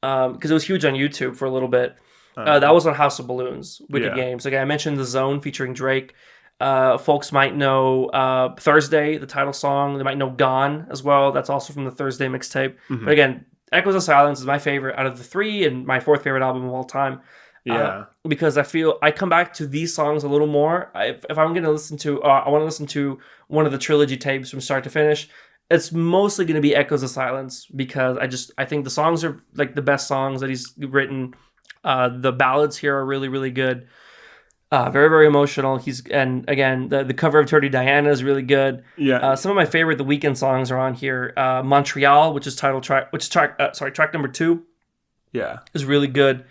because it was huge on YouTube for a little bit. That was on House of Balloons, Wicked Games. Like I mentioned, The Zone featuring Drake. Folks might know Thursday, the title song. They might know Gone as well. That's also from the Thursday mixtape. But again, Echoes of Silence is my favorite out of the 3 and my 4th favorite album of all time. Because I feel I come back to these songs a little more. If I'm going to listen to, I want to listen to one of the Trilogy tapes from start to finish. It's mostly going to be Echoes of Silence because I think the songs are like the best songs that he's written. The ballads here are really, really good. Very, very emotional. And again, the cover of Dirty Diana is really good. Yeah. Some of my favorite The Weeknd songs are on here. Montreal, which is track number 2. Yeah, is really good.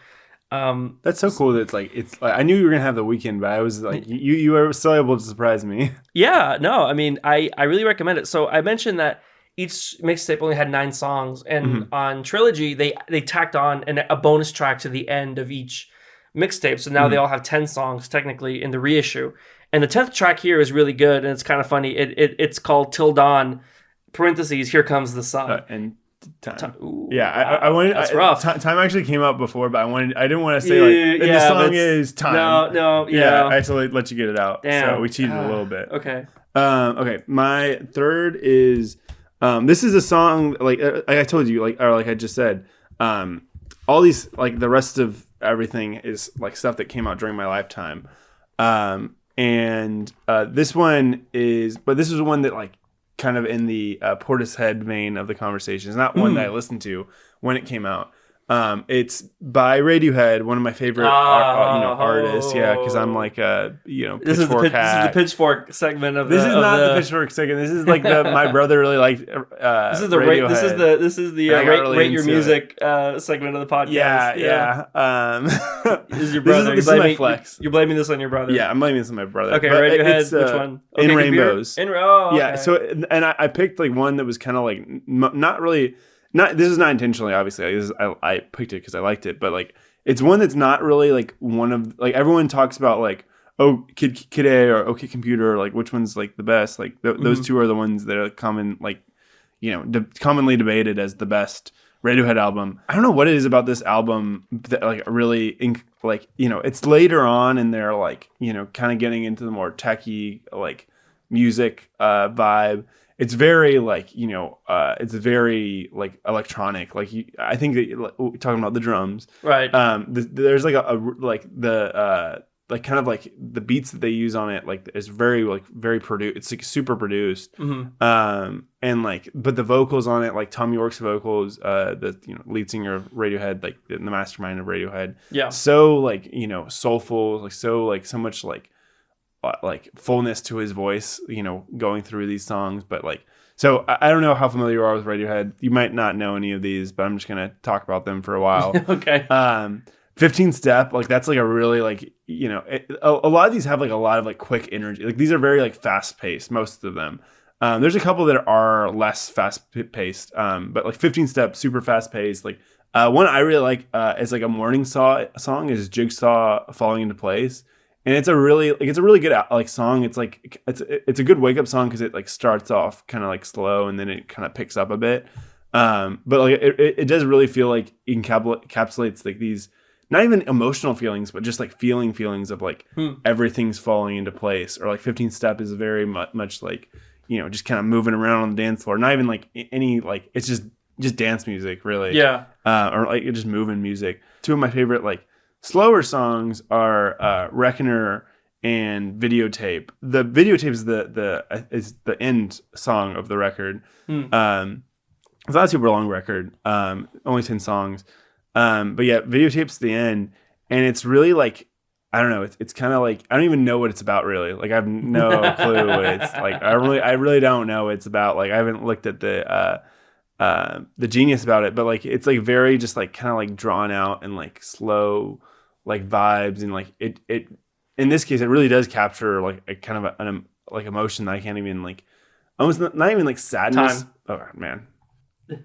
That's so cool. That it's like I knew you were gonna have The Weeknd, but I was like you were still able to surprise me. Yeah, no, I mean I really recommend it. So I mentioned that each mixtape only had 9 songs, and on Trilogy they tacked on a bonus track to the end of each mixtape. So now they all have 10 songs technically in the reissue. And the 10th track here is really good, and it's kind of funny. It's called Till Dawn. Parentheses, Here Comes the Sun. And Time. Ooh, yeah, I wanted. That's rough. Time actually came up before, but I didn't want to say like the song is Time. No. Yeah, I had to let you get it out. Damn. So we cheated a little bit. Okay. Okay. My third is this is a song like I told you like I just said. All these like the rest of everything is like stuff that came out during my lifetime. And this one is one that like. Kind of in the Portishead vein of the conversation. It's not one that I listened to when it came out. It's by Radiohead, one of my favorite artists. Yeah, because I'm like a this is the Pitchfork segment of. This is not the Pitchfork segment. This is like my brother really liked. This is the Radiohead. This is the rate your music segment of the podcast. Yeah. This is your brother. This is my flex. You're blaming this on your brother. Yeah, I'm blaming this on my brother. Okay, Radiohead. Which one? Okay, In Rainbows. Okay. Yeah. So and I picked like one that was kind of like not really. This is not intentionally, obviously. I picked it because I liked it, but like it's one that's not really like one of like everyone talks about like Kid A or OK Computer, or like which one's like the best. Like those two are the ones that are common like commonly debated as the best Radiohead album. I don't know what it is about this album that like really it's later on and they're like kind of getting into the more techie like music vibe. It's very like it's very like electronic. Like I think that talking about the drums, right? There's like like kind of like the beats that they use on it like is very like very produced. It's like super produced. And like but the vocals on it, like Tom York's vocals, the lead singer of Radiohead, like the mastermind of Radiohead, so like soulful, like so much like fullness to his voice, going through these songs. But like, so I don't know how familiar you are with Radiohead. You might not know any of these, but I'm just going to talk about them for a while. Okay. 15 Step, like that's like a really like, a lot of these have like a lot of like quick energy. Like these are very like fast paced, most of them. There's a couple that are less fast paced, but like 15 Step, super fast paced. Like one I really like is like a Morning song is Jigsaw Falling Into Place. And it's a really good like song. It's like it's a good wake up song because it like starts off kind of like slow and then it kind of picks up a bit. But like it does really feel like it encapsulates like these not even emotional feelings, but just like feelings of like everything's falling into place. Or like 15 Step is very much like, you know, just kind of moving around on the dance floor. Not even like any like it's just dance music really. Yeah. Or like just moving music. Two of my favorite like slower songs are Reckoner and Videotape. The Videotape is the end song of the record. It's not a super long record. Only 10 songs. But yeah, Videotape's the end, and it's really like I don't know. It's kind of like I don't even know what it's about really. Like I have no clue what it's like. I really don't know what it's about. Like I haven't looked at the genius about it, but like it's like very just like kind of like drawn out and like slow like vibes, and like it in this case it really does capture like a kind of an like emotion that I can't even like almost not even like sadness. Oh man,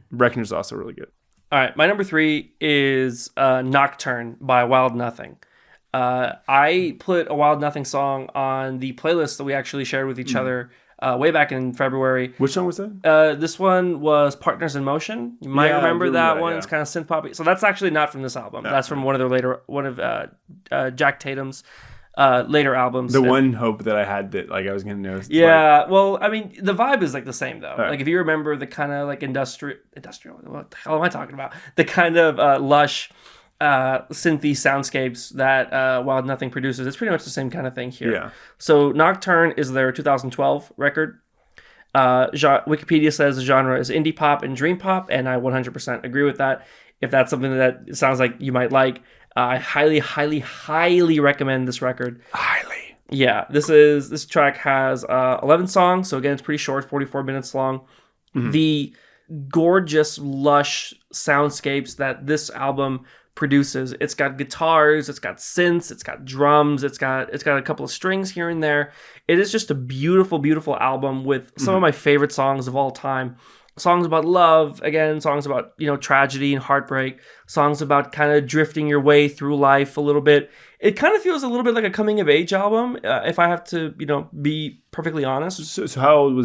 Reckoner's also really good. All right, my number 3 is Nocturne by Wild Nothing. I put a Wild Nothing song on the playlist that we actually shared with each other way back in February. Which song was that? This one was Partners in Motion. You might remember that one. Yeah. It's kind of synth poppy. So that's actually not from this album. No, that's from one of Jack Tatum's later albums. The one hope that I had that like I was gonna notice. Yeah, well, I mean, the vibe is like the same though. Right. Like if you remember the kind of like industrial. What the hell am I talking about? The kind of lush, synthy soundscapes that Wild Nothing produces. It's pretty much the same kind of thing here. Yeah. So Nocturne is their 2012 record. Wikipedia says the genre is indie pop and dream pop, and I 100% agree with that. If that's something that sounds like you might like. I highly, highly, highly recommend this record. Highly. Yeah, this track has 11 songs, so again, it's pretty short, 44 minutes long. Mm-hmm. The gorgeous, lush soundscapes that this album produces. It's got guitars, it's got synths, it's got drums, it's got a couple of strings here and there. It is just a beautiful, beautiful album with some of my favorite songs of all time. Songs about love, again, songs about, you know, tragedy and heartbreak, songs about kind of drifting your way through life a little bit. It kind of feels a little bit like a coming of age album, if I have to, you know, be perfectly honest. So how old were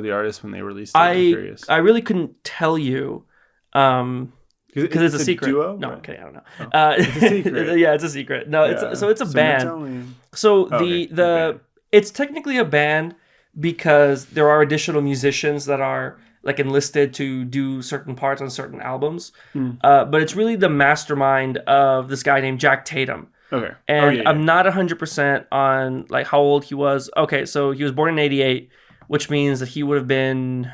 the artists when they released it? I'm curious. I really couldn't tell you, because it's a secret. Duo? No, I'm kidding. I don't know. It's a secret. Yeah, it's a secret. No, it's a band. So it's technically a band because there are additional musicians that are like enlisted to do certain parts on certain albums. But it's really the mastermind of this guy named Jack Tatum. Okay. And I'm not 100% on like how old he was. Okay, so he was born in 88, which means that he would have been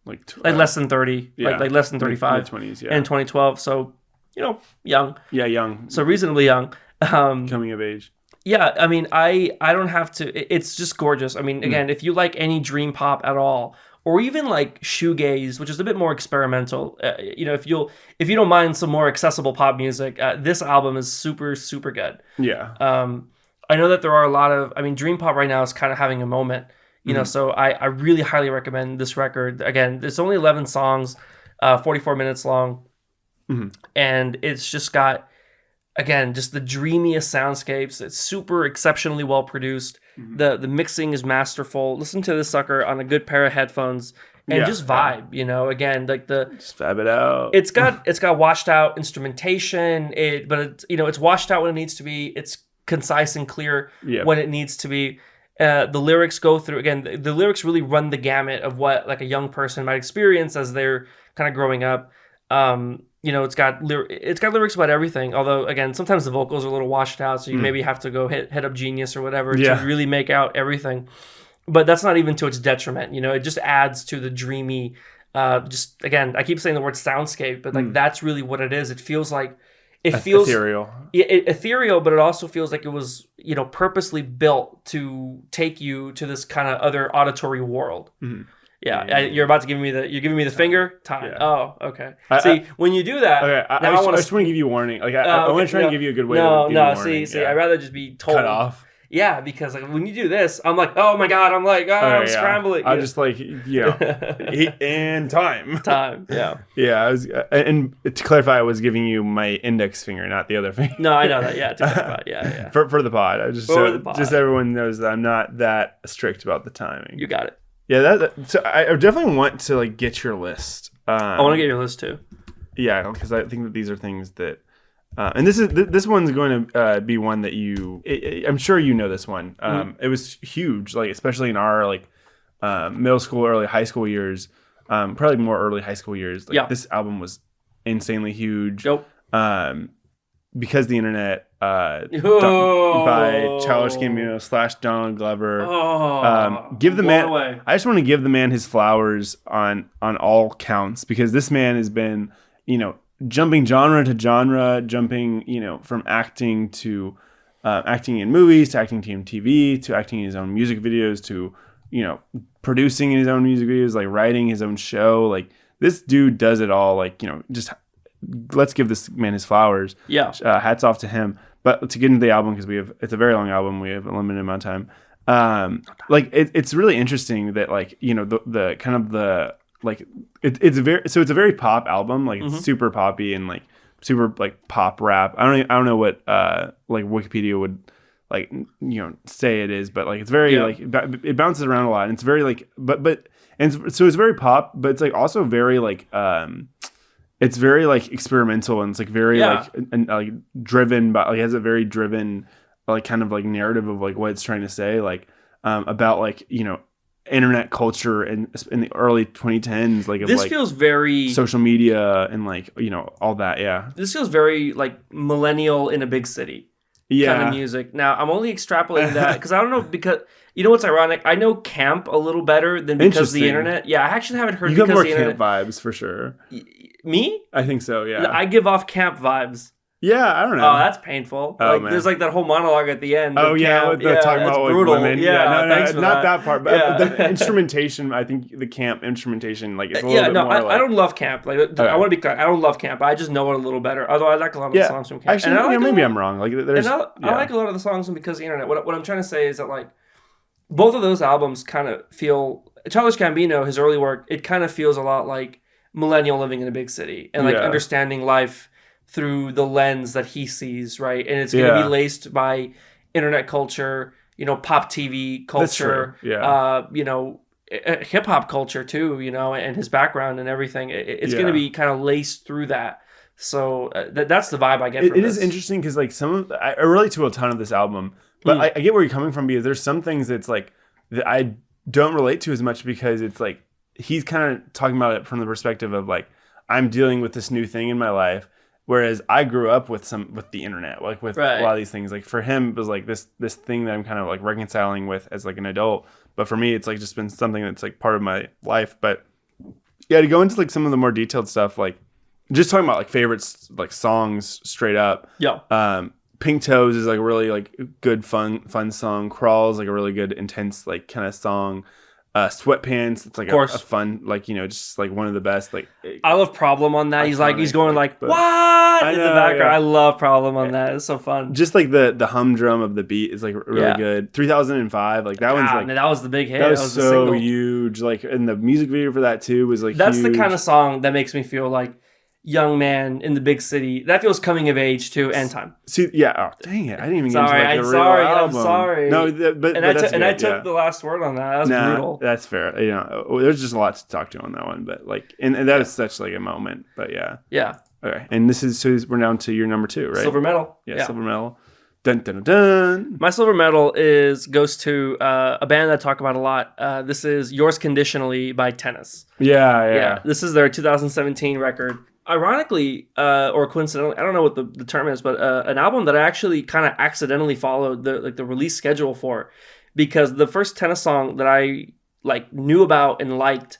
like less than 30, like less than 35 mid-20s, in 2012. So, you know, young. Yeah, young. So reasonably young. Coming of age. Yeah, I mean, I don't have to. It's just gorgeous. I mean, again, if you like any dream pop at all, or even like shoegaze, which is a bit more experimental. You know, if you don't mind some more accessible pop music, this album is super, super good. Yeah. I know that there are a lot of. I mean, dream pop right now is kind of having a moment. You know, so I really highly recommend this record. Again, it's only 11 songs, 44 minutes long, and it's just got. Again, just the dreamiest soundscapes. It's super exceptionally well produced. The mixing is masterful. Listen to this sucker on a good pair of headphones and just vibe. You know, again, like just fab it out. It's got washed out instrumentation. But it's, you know, it's washed out when it needs to be. It's concise and clear when it needs to be. The lyrics go through again. The lyrics really run the gamut of what like a young person might experience as they're kind of growing up. You know, it's got lyrics about everything. Although, again, sometimes the vocals are a little washed out, so you maybe have to go hit up Genius or whatever to really make out everything. But that's not even to its detriment. You know, it just adds to the dreamy. Just again, I keep saying the word soundscape, but like that's really what it is. It feels like feels ethereal. Ethereal, but it also feels like it was, you know, purposely built to take you to this kind of other auditory world. Yeah, you're about to give me the finger. Time. Yeah. Oh, okay. When you do that, okay, I just want to give you a warning. Like I want to try and give you a good way. See, I'd rather just be told. Cut off. Yeah, because like when you do this, I'm like, oh my god, I'm scrambling. I'm just like, you know, and time. Yeah. Yeah, I was, and to clarify, I was giving you my index finger, not the other finger. No, I know that. Yeah, to clarify. Yeah. For the pod, just everyone knows that I'm not that strict about the timing. You got it. Yeah, so I definitely want to like get your list I want to get your list too. Yeah, because I think that these are things that, and this one's going to be one that I'm sure you know this one. It was huge, like especially in our like middle school, early high school years, probably more early high school years. Like this album was insanely huge. Yep. Because the internet, by Childish Gambino / Donald Glover. Give the man. Away. I just want to give the man his flowers on all counts, because this man has been, jumping genre to genre, jumping, from acting to acting in movies, to acting in TV, to acting in his own music videos, to producing his own music videos, like writing his own show. Like this dude does it all. Like just. Let's give this man his flowers. Yeah. Hats off to him. But to get into the album, because it's a very long album, we have a limited amount of time. It's really interesting that the kind of the it's a very pop album. Like it's super poppy and like super like pop rap. I don't know what like Wikipedia would say it is, but like it's very it bounces around a lot, and it's very like so it's very pop, but it's like also very like it's very like experimental, and it's like very like driven by, like, has a very driven like kind of like narrative of like what it's trying to say, like about like internet culture in the early 2010s, like of this like feels very social media and like all that. Yeah, this feels very like millennial in a big city kind of music. Now I'm only extrapolating that because I don't know, because what's ironic, I know camp a little better than because of the internet. I actually haven't heard you because have more of the camp internet vibes for sure. Me? I think so, yeah. I give off camp vibes. Yeah, I don't know. Oh, that's painful. Oh, man. There's like that whole monologue at the end. Oh, yeah, camp. talking about brutal. Women. Yeah, no, not that part. But the instrumentation, I think the camp instrumentation, like, it's a little bit more I don't love camp. Like, okay. I want to be clear. I don't love camp. I just know it a little better. Although I like a lot of the songs from camp. Actually, and maybe I'm wrong. Like, I like a lot of the songs because of the internet. What I'm trying to say is that like both of those albums kind of feel, Childish Gambino, his early work, it kind of feels a lot like millennial living in a big city and like understanding life through the lens that he sees, right? And it's going to be laced by internet culture, pop TV culture, hip hop culture too, and his background and everything. It's going to be kind of laced through that. So that's the vibe I get from it. It is interesting because like I relate to a ton of this album, but I get where you're coming from, because there's some things that's like that I don't relate to as much, because it's like he's kind of talking about it from the perspective of like, I'm dealing with this new thing in my life, whereas I grew up with the internet, like with a lot of these things. Like for him, it was like this thing that I'm kind of like reconciling with as like an adult. But for me, it's like just been something that's like part of my life. But yeah, to go into like some of the more detailed stuff, like just talking about like favorites, like songs straight up. Yeah. Pink Toes is like a really like good fun song. Crawl is like a really good intense like kind of song. Sweatpants, it's like a fun, like, just like one of the best. Like I love Problem on that. He's going like what in the background. I love Problem on that. It's so fun. Just like the humdrum of the beat is like really good. 3005, like that one's like that was the big hit. That was so huge. Like, and the music video for that too was like that's huge. The kind of song that makes me feel like young man in the big city. That feels coming of age too, and time. See, yeah. Oh, dang it! I didn't even get into like the real album. I'm sorry. No, but I took the last word on that. That was brutal. That's fair. There's just a lot to talk to on that one, but like, and that is such like a moment. But yeah. Okay, and we're down to your number 2, right? Silver Medal. Yeah, Silver Medal. Dun, dun, dun, dun. My Silver Medal goes to a band that I talk about a lot. This is Yours Conditionally by Tennis. Yeah. This is their 2017 record. Ironically, or coincidentally, I don't know what the term is, but an album that I actually kind of accidentally followed the release schedule for, because the first Tennis song that I like knew about and liked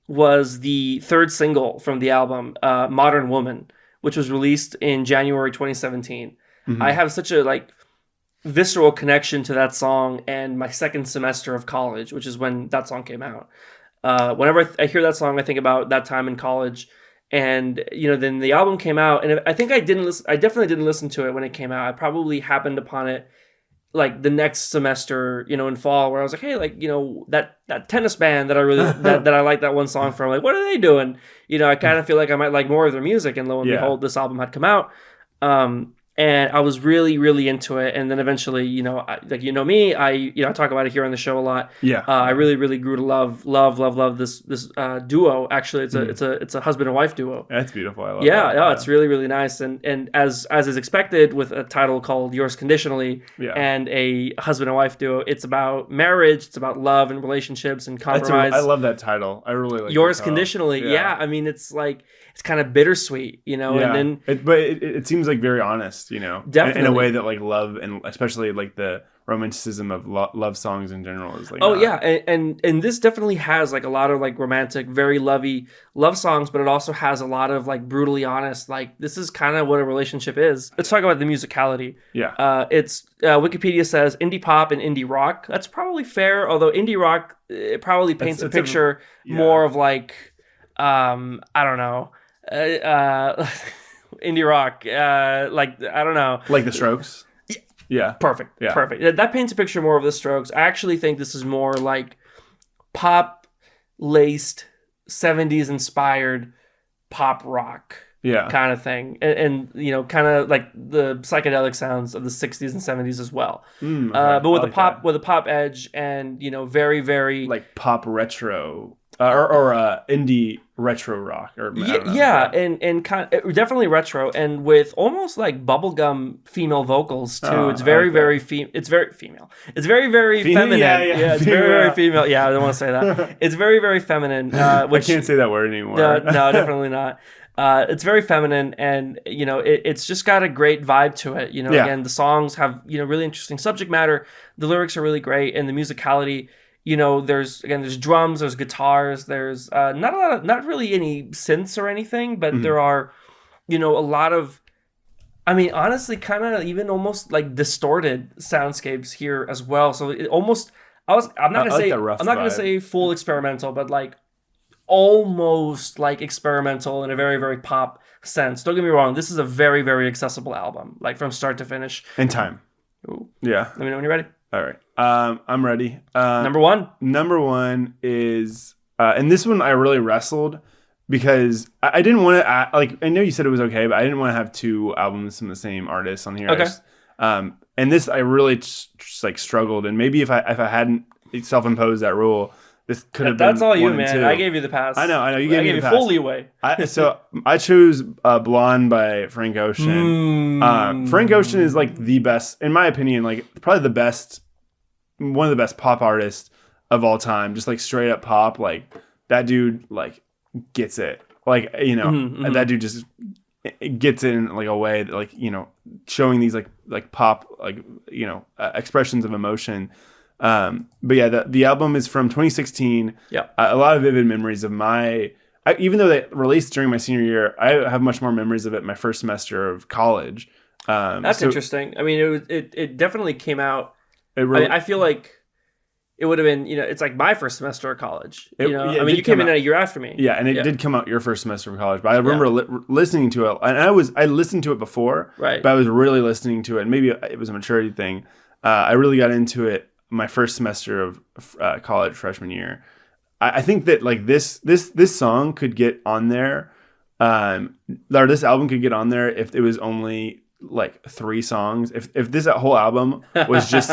was the third single from the album, Modern Woman, which was released in January 2017. Mm-hmm. I have such a like visceral connection to that song and my second semester of college, which is when that song came out. Whenever I hear that song, I think about that time in college. And then the album came out, and I think I definitely didn't listen to it when it came out. I probably happened upon it like the next semester, in fall, where I was like, hey, like, that Tennis band that I really that I like that one song from, like, what are they doing? I kind of feel like I might like more of their music, and lo and behold, this album had come out. and I was really, really into it. And then eventually, like me, I talk about it here on the show a lot. Yeah. I really, really grew to love this duo. Actually, it's a husband and wife duo. That's beautiful. I love Yeah, that. yeah, it's really, really nice. And as is expected, with a title called Yours Conditionally and a husband and wife duo, it's about marriage, it's about love and relationships and compromise. I love that title. I really like Yours Conditionally. Yeah. I mean, it's like, it's kind of bittersweet, Yeah. and then but it seems like very honest, definitely in a way that like love, and especially like the romanticism of love songs in general is like. And this definitely has like a lot of like romantic, very lovey love songs, but it also has a lot of like brutally honest, like this is kind of what a relationship is. Let's talk about the musicality. It's Wikipedia says indie pop and indie rock. That's probably fair, although indie rock, it probably paints a picture more of like I don't know, indie rock, like I don't know, like the Strokes. Yeah. Perfect. That paints a picture more of the Strokes. I actually think this is more like pop laced 70s inspired pop rock kind of thing. And kind of like the psychedelic sounds of the 60s and 70s as well. Okay. But with a pop edge and, very, very like pop retro or indie retro rock and kind of, definitely retro, and with almost like bubblegum female vocals too. It's very it's very female. It's very, very feminine. It's very, very female. Yeah, I don't want to say that. It's very, very feminine. Which, I can't say that word anymore. No, definitely not. It's very feminine, and it's just got a great vibe to it. Again, the songs have really interesting subject matter. The lyrics are really great, and the musicality. There's drums, there's guitars, there's not really any synths or anything, but there are, a lot of, I mean, honestly, kind of even almost like distorted soundscapes here as well. So it almost, I'm not gonna say full experimental, but like almost like experimental in a very, very pop sense. Don't get me wrong, this is a very, very accessible album, like from start to finish. In time. Ooh. Yeah. Let me know when you're ready. All right. I'm ready. Number one is, and this one I really wrestled because I didn't want to, like, I know you said it was okay, but I didn't want to have two albums from the same artist on here. Okay. And this I really just like struggled, and maybe if I hadn't self-imposed that rule, this could have been. That's all you, man. I gave you the pass. I know. You gave me the pass. Full leeway. So I chose "Blonde" by Frank Ocean. Frank Ocean is like the best, in my opinion, like probably the best, one of the best pop artists of all time. Just like straight up pop, like that dude like gets it. Like and that dude just gets it in like a way that like showing these like pop like expressions of emotion. But yeah, the album is from 2016. Yeah, a lot of vivid memories of even though they released during my senior year, I have much more memories of it my first semester of college. That's interesting. I mean, it definitely came out. I feel like it would have been, it's like my first semester of college. You came in a year after me. Yeah, and it did come out your first semester of college. But I remember listening to it, and I listened to it before, right? But I was really listening to it, and maybe it was a maturity thing. I really got into it my first semester of college, freshman year. I think that like this song could get on there, or this album could get on there if it was only like 3 songs. If this whole album was just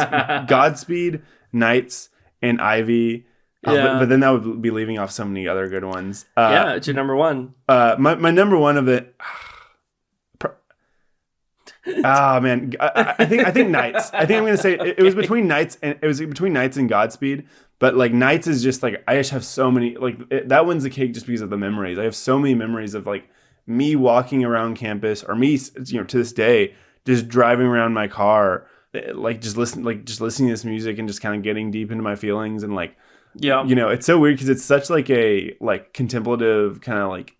Godspeed, Nights, and Ivy, but then that would be leaving off so many other good ones. It's your number one. My number one of it. Man, I think Nights. I think I'm gonna say it was between Nights and Godspeed. But like Nights is just like I just have so many that one's the cake just because of the memories. I have so many memories of like me walking around campus, or me to this day just driving around my car, like just listening to this music and just kind of getting deep into my feelings, and like it's so weird because it's such like a like contemplative kind of like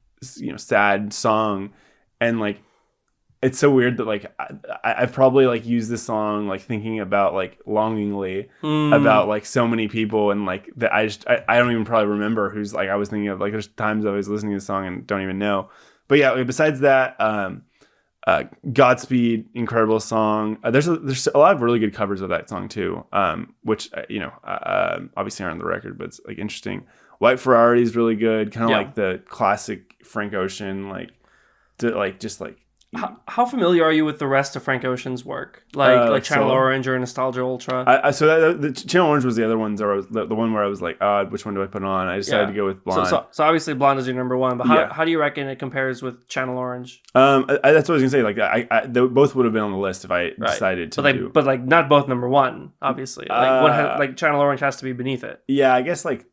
sad song, and like it's so weird that like I've probably like used this song like thinking about like longingly about like so many people, and like that I don't even probably remember who's like I was thinking of. Like there's times I was listening to this song and don't even know. But yeah, besides that, Godspeed, incredible song. There's a lot of really good covers of that song too, which obviously aren't on the record, but it's like interesting. White Ferrari is really good, kind of like the classic Frank Ocean, like to like just like. How familiar are you with the rest of Frank Ocean's work, like Channel solo? Orange or Nostalgia Ultra? So the Channel Orange was the other ones, or the one where I was like, which one do I put on? I decided to go with Blonde. So obviously Blonde is your number one, but how do you reckon it compares with Channel Orange? That's what I was gonna say. Like, they both would have been on the list if I decided to do. But like not both number one, obviously. Like Channel Orange has to be beneath it. Yeah, I guess like.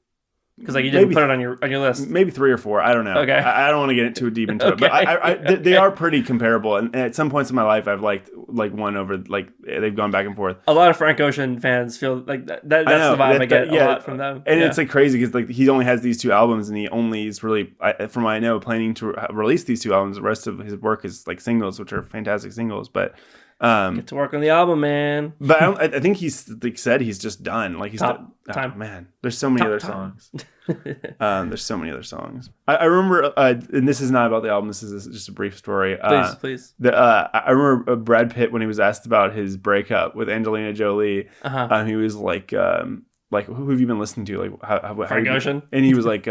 Because like you didn't put it on your list. Maybe 3 or 4. I don't know. Okay. I don't want to get too deep into it, but they are pretty comparable. And at some points in my life, I've liked like one over like they've gone back and forth. A lot of Frank Ocean fans feel like that's the vibe I get a lot from them. And it's like crazy because like he only has these 2 albums, and he only is really, from what I know, planning to release these 2 albums. The rest of his work is like singles, which are fantastic singles, but. Get to work on the album, man. But I think he's like said he's just done. Like he's time. Man, there's so many other songs. There's so many other songs. I remember, and this is not about the album. This is just a brief story. Please. I remember Brad Pitt, when he was asked about his breakup with Angelina Jolie. He was like, who have you been listening to? Like, how Frank Ocean. And he was like,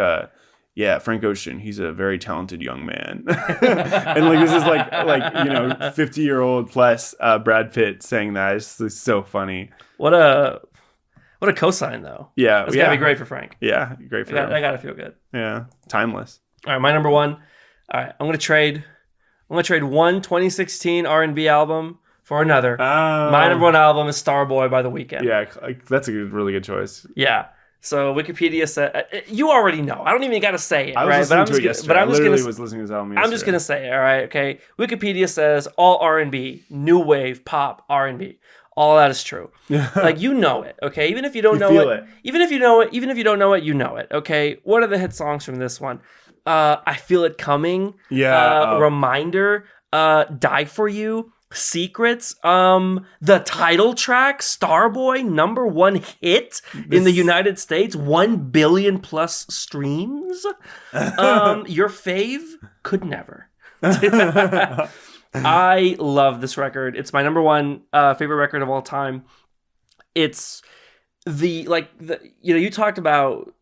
yeah, Frank Ocean. He's a very talented young man. And like this is like 50-year-old plus Brad Pitt saying that. It's so funny. What a cosign though. Yeah, it's gotta be great for Frank. Yeah, great for him. I gotta feel good. Yeah, timeless. All right, my number one. All right, I'm gonna trade one 2016 R&B album for another. My number one album is Starboy by The Weeknd. Yeah, that's a really good choice. Yeah. So Wikipedia said, you already know. I don't even got to say it, I was right? listening to it yesterday. I literally was listening to this album yesterday. I'm just going to say it, all right? Okay. Wikipedia says all R&B, new wave, pop, R&B. All that is true. Like, you know it, okay? Even if you don't know it. Even if you know it, even if you don't know it, you know it, okay? What are the hit songs from this one? I Feel It Coming. Yeah. Reminder. Die For You. Secrets, the title track, Starboy, number one hit in the United States, 1 billion plus streams. Your fave, Could Never. I love this record. It's my number one favorite record of all time. It's you talked about,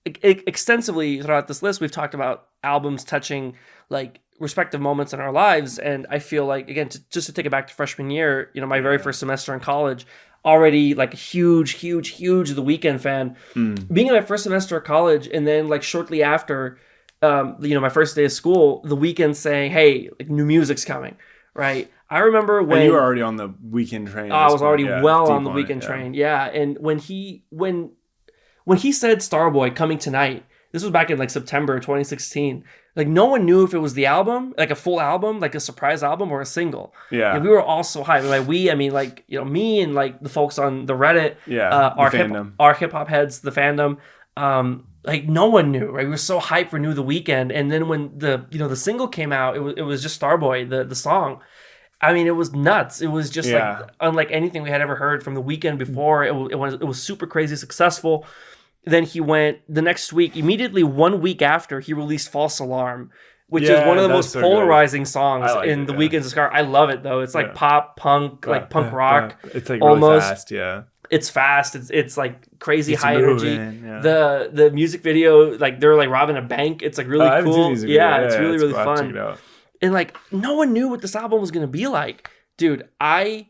extensively throughout this list, we've talked about albums touching like respective moments in our lives, and I feel like, again, just to take it back to freshman year, my very first semester in college, already like a huge The Weeknd fan. Being in my first semester of college, and then like shortly after, my first day of school, The Weeknd saying, "Hey, like new music's coming," right? I remember when you were already on the Weeknd train. I was already on the Weeknd train, and when he said Starboy coming tonight. This was back in like September 2016. Like no one knew if it was the album, like a full album, like a surprise album, or a single. Yeah, and we were all so hyped. Like me and like the folks on the Reddit. Yeah, our hip hop heads, the fandom. Like no one knew. Right, we were so hyped for New The Weeknd, and then when the single came out, it was just Starboy, the song. I mean, it was nuts. It was just like unlike anything we had ever heard from The Weeknd before. It was super crazy successful. Then he went the next week, immediately 1 week after, he released False Alarm, which is one of the most polarizing songs in The Weeknd's discography. I love it, though. It's like pop, punk, like punk rock. It's like almost really fast, It's fast. It's like crazy high energy. The music video, like they're like robbing a bank. It's like really cool. It's really fun. And like no one knew what this album was going to be like. Dude, when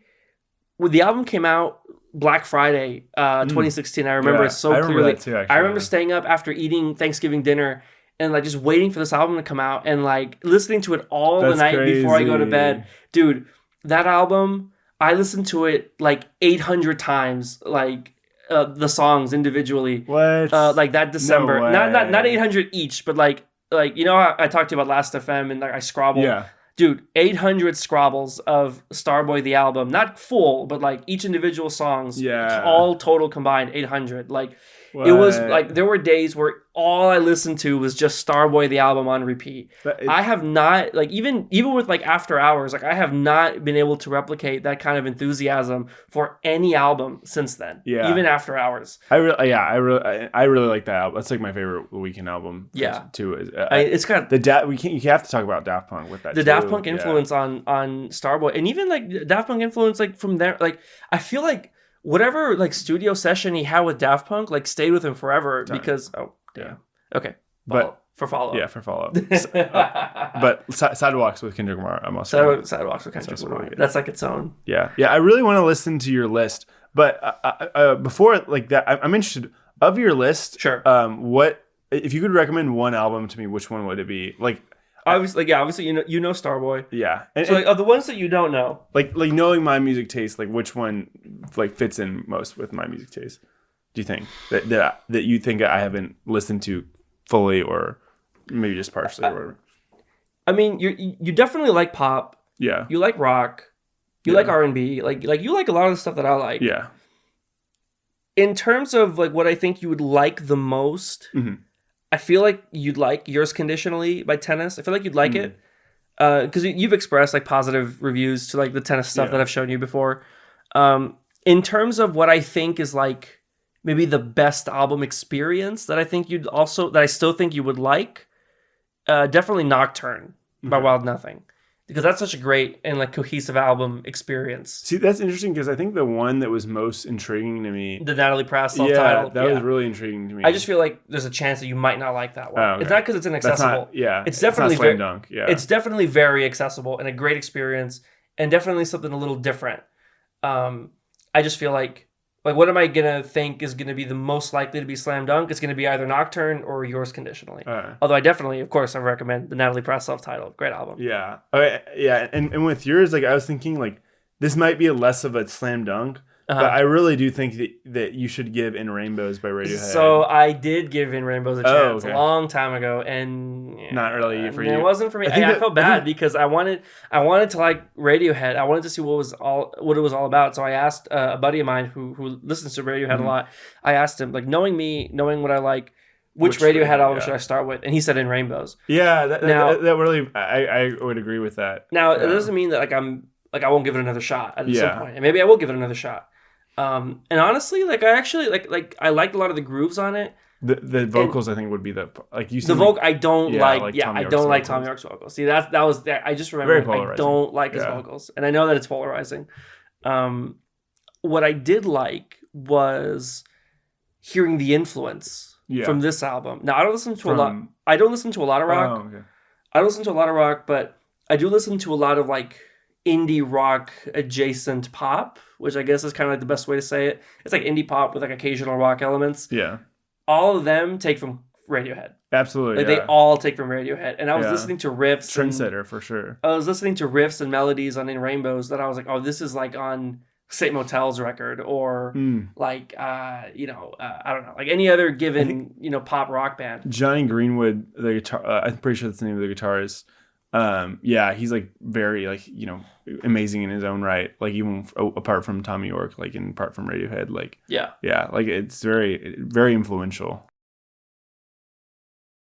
the album came out, Black Friday 2016, I remember it so clearly. That too, I remember staying up after eating Thanksgiving dinner and like just waiting for this album to come out and like listening to it all the night before I go to bed. Dude, that album, I listened to it like 800 times, like the songs individually. What? Like that December. No not 800 each, but like how I talked to you about Last FM and like I scrabbled. Yeah. Dude, 800 scrabbles of Starboy the album. Not full, but like each individual songs. Yeah. All total combined, 800. Like, it was like, there were days where all I listened to was just Starboy the album on repeat. I have not, like, even with like After Hours, like I have not been able to replicate that kind of enthusiasm for any album since then. Yeah. Even After Hours. I really like that album. That's like my favorite Weeknd album. Yeah. Too. It's got you have to talk about Daft Punk with that. The Daft Punk influence on Starboy, and even like Daft Punk influence, like from there, like I feel like whatever like studio session he had with Daft Punk like stayed with him forever because okay. But For Follow Up. Yeah, for Follow Up. But Sidewalks with Kendrick Lamar, I'm also Sidewalks with Kendrick Lamar. That's like its own. Yeah. I really want to listen to your list, but before like that, I'm interested of your list. Sure. What if you could recommend one album to me? Which one would it be? Like, obviously, you know Starboy. Yeah. So like, of the ones that you don't know, like knowing my music taste, like which one like fits in most with my music taste? Do you think that you think I haven't listened to fully, or maybe just partially, or whatever? I mean, you definitely like pop. Yeah. You like rock. You like R&B. Like you like a lot of the stuff that I like. Yeah. In terms of like what I think you would like the most, I feel like you'd like Yours Conditionally by Tennis. I feel like you'd like it because you've expressed like positive reviews to like the Tennis stuff that I've shown you before. In terms of what I think is like maybe the best album experience that I think that I still think you would like, definitely Nocturne by Wild Nothing. Because that's such a great and like cohesive album experience. See, that's interesting because I think the one that was most intriguing to me, the Natalie Pratt self-titled, that was really intriguing to me. I just feel like there's a chance that you might not like that one. Oh, okay. It's not because it's inaccessible. It's definitely slam dunk. Yeah, it's definitely very accessible and a great experience, and definitely something a little different. I just feel like what am I gonna think is gonna be the most likely to be slam dunk? It's gonna be either Nocturne or Yours Conditionally. Although I definitely, of course, I recommend the Natalie Pratt self-titled. Great album. Yeah. Okay. Yeah. And with yours, like I was thinking, like this might be less of a slam dunk, but I really do think that you should give In Rainbows by Radiohead. So I did give In Rainbows a chance a long time ago, and not really for you. It wasn't for me. I felt bad because I wanted to like Radiohead. I wanted to see what it was all about. So I asked a buddy of mine who listens to Radiohead a lot. I asked him, like, knowing what I like, which Radiohead album should I start with? And he said In Rainbows. Yeah, that really I would agree with that. Now it doesn't mean that I won't give it another shot at some point, and maybe I will give it another shot. And honestly, like I actually like I liked a lot of the grooves on it. The vocals, I think, would be like you. The vocal, I don't like. Yeah, I don't like Tom York's vocals. See, that was that. I just remember I don't like his vocals, and I know that it's polarizing. What I did like was hearing the influence from this album. Now I don't listen to a lot. I don't listen to a lot of rock. Oh, okay. I don't listen to a lot of rock, but I do listen to a lot of like indie rock adjacent pop, which I guess is kind of like the best way to say it. It's like indie pop with like occasional rock elements. Yeah. All of them take from Radiohead. Absolutely. Like they all take from Radiohead. And I was listening to riffs. Trendsetter for sure. I was listening to riffs and melodies on In Rainbows that I was like, oh, this is like on Saint Motel's record or like, I don't know, like any other given, pop rock band. Johnny Greenwood, the guitar, I'm pretty sure that's the name of the guitarist. He's like very like amazing in his own right, like even apart from Tommy York, like and apart from Radiohead, like like it's very very influential.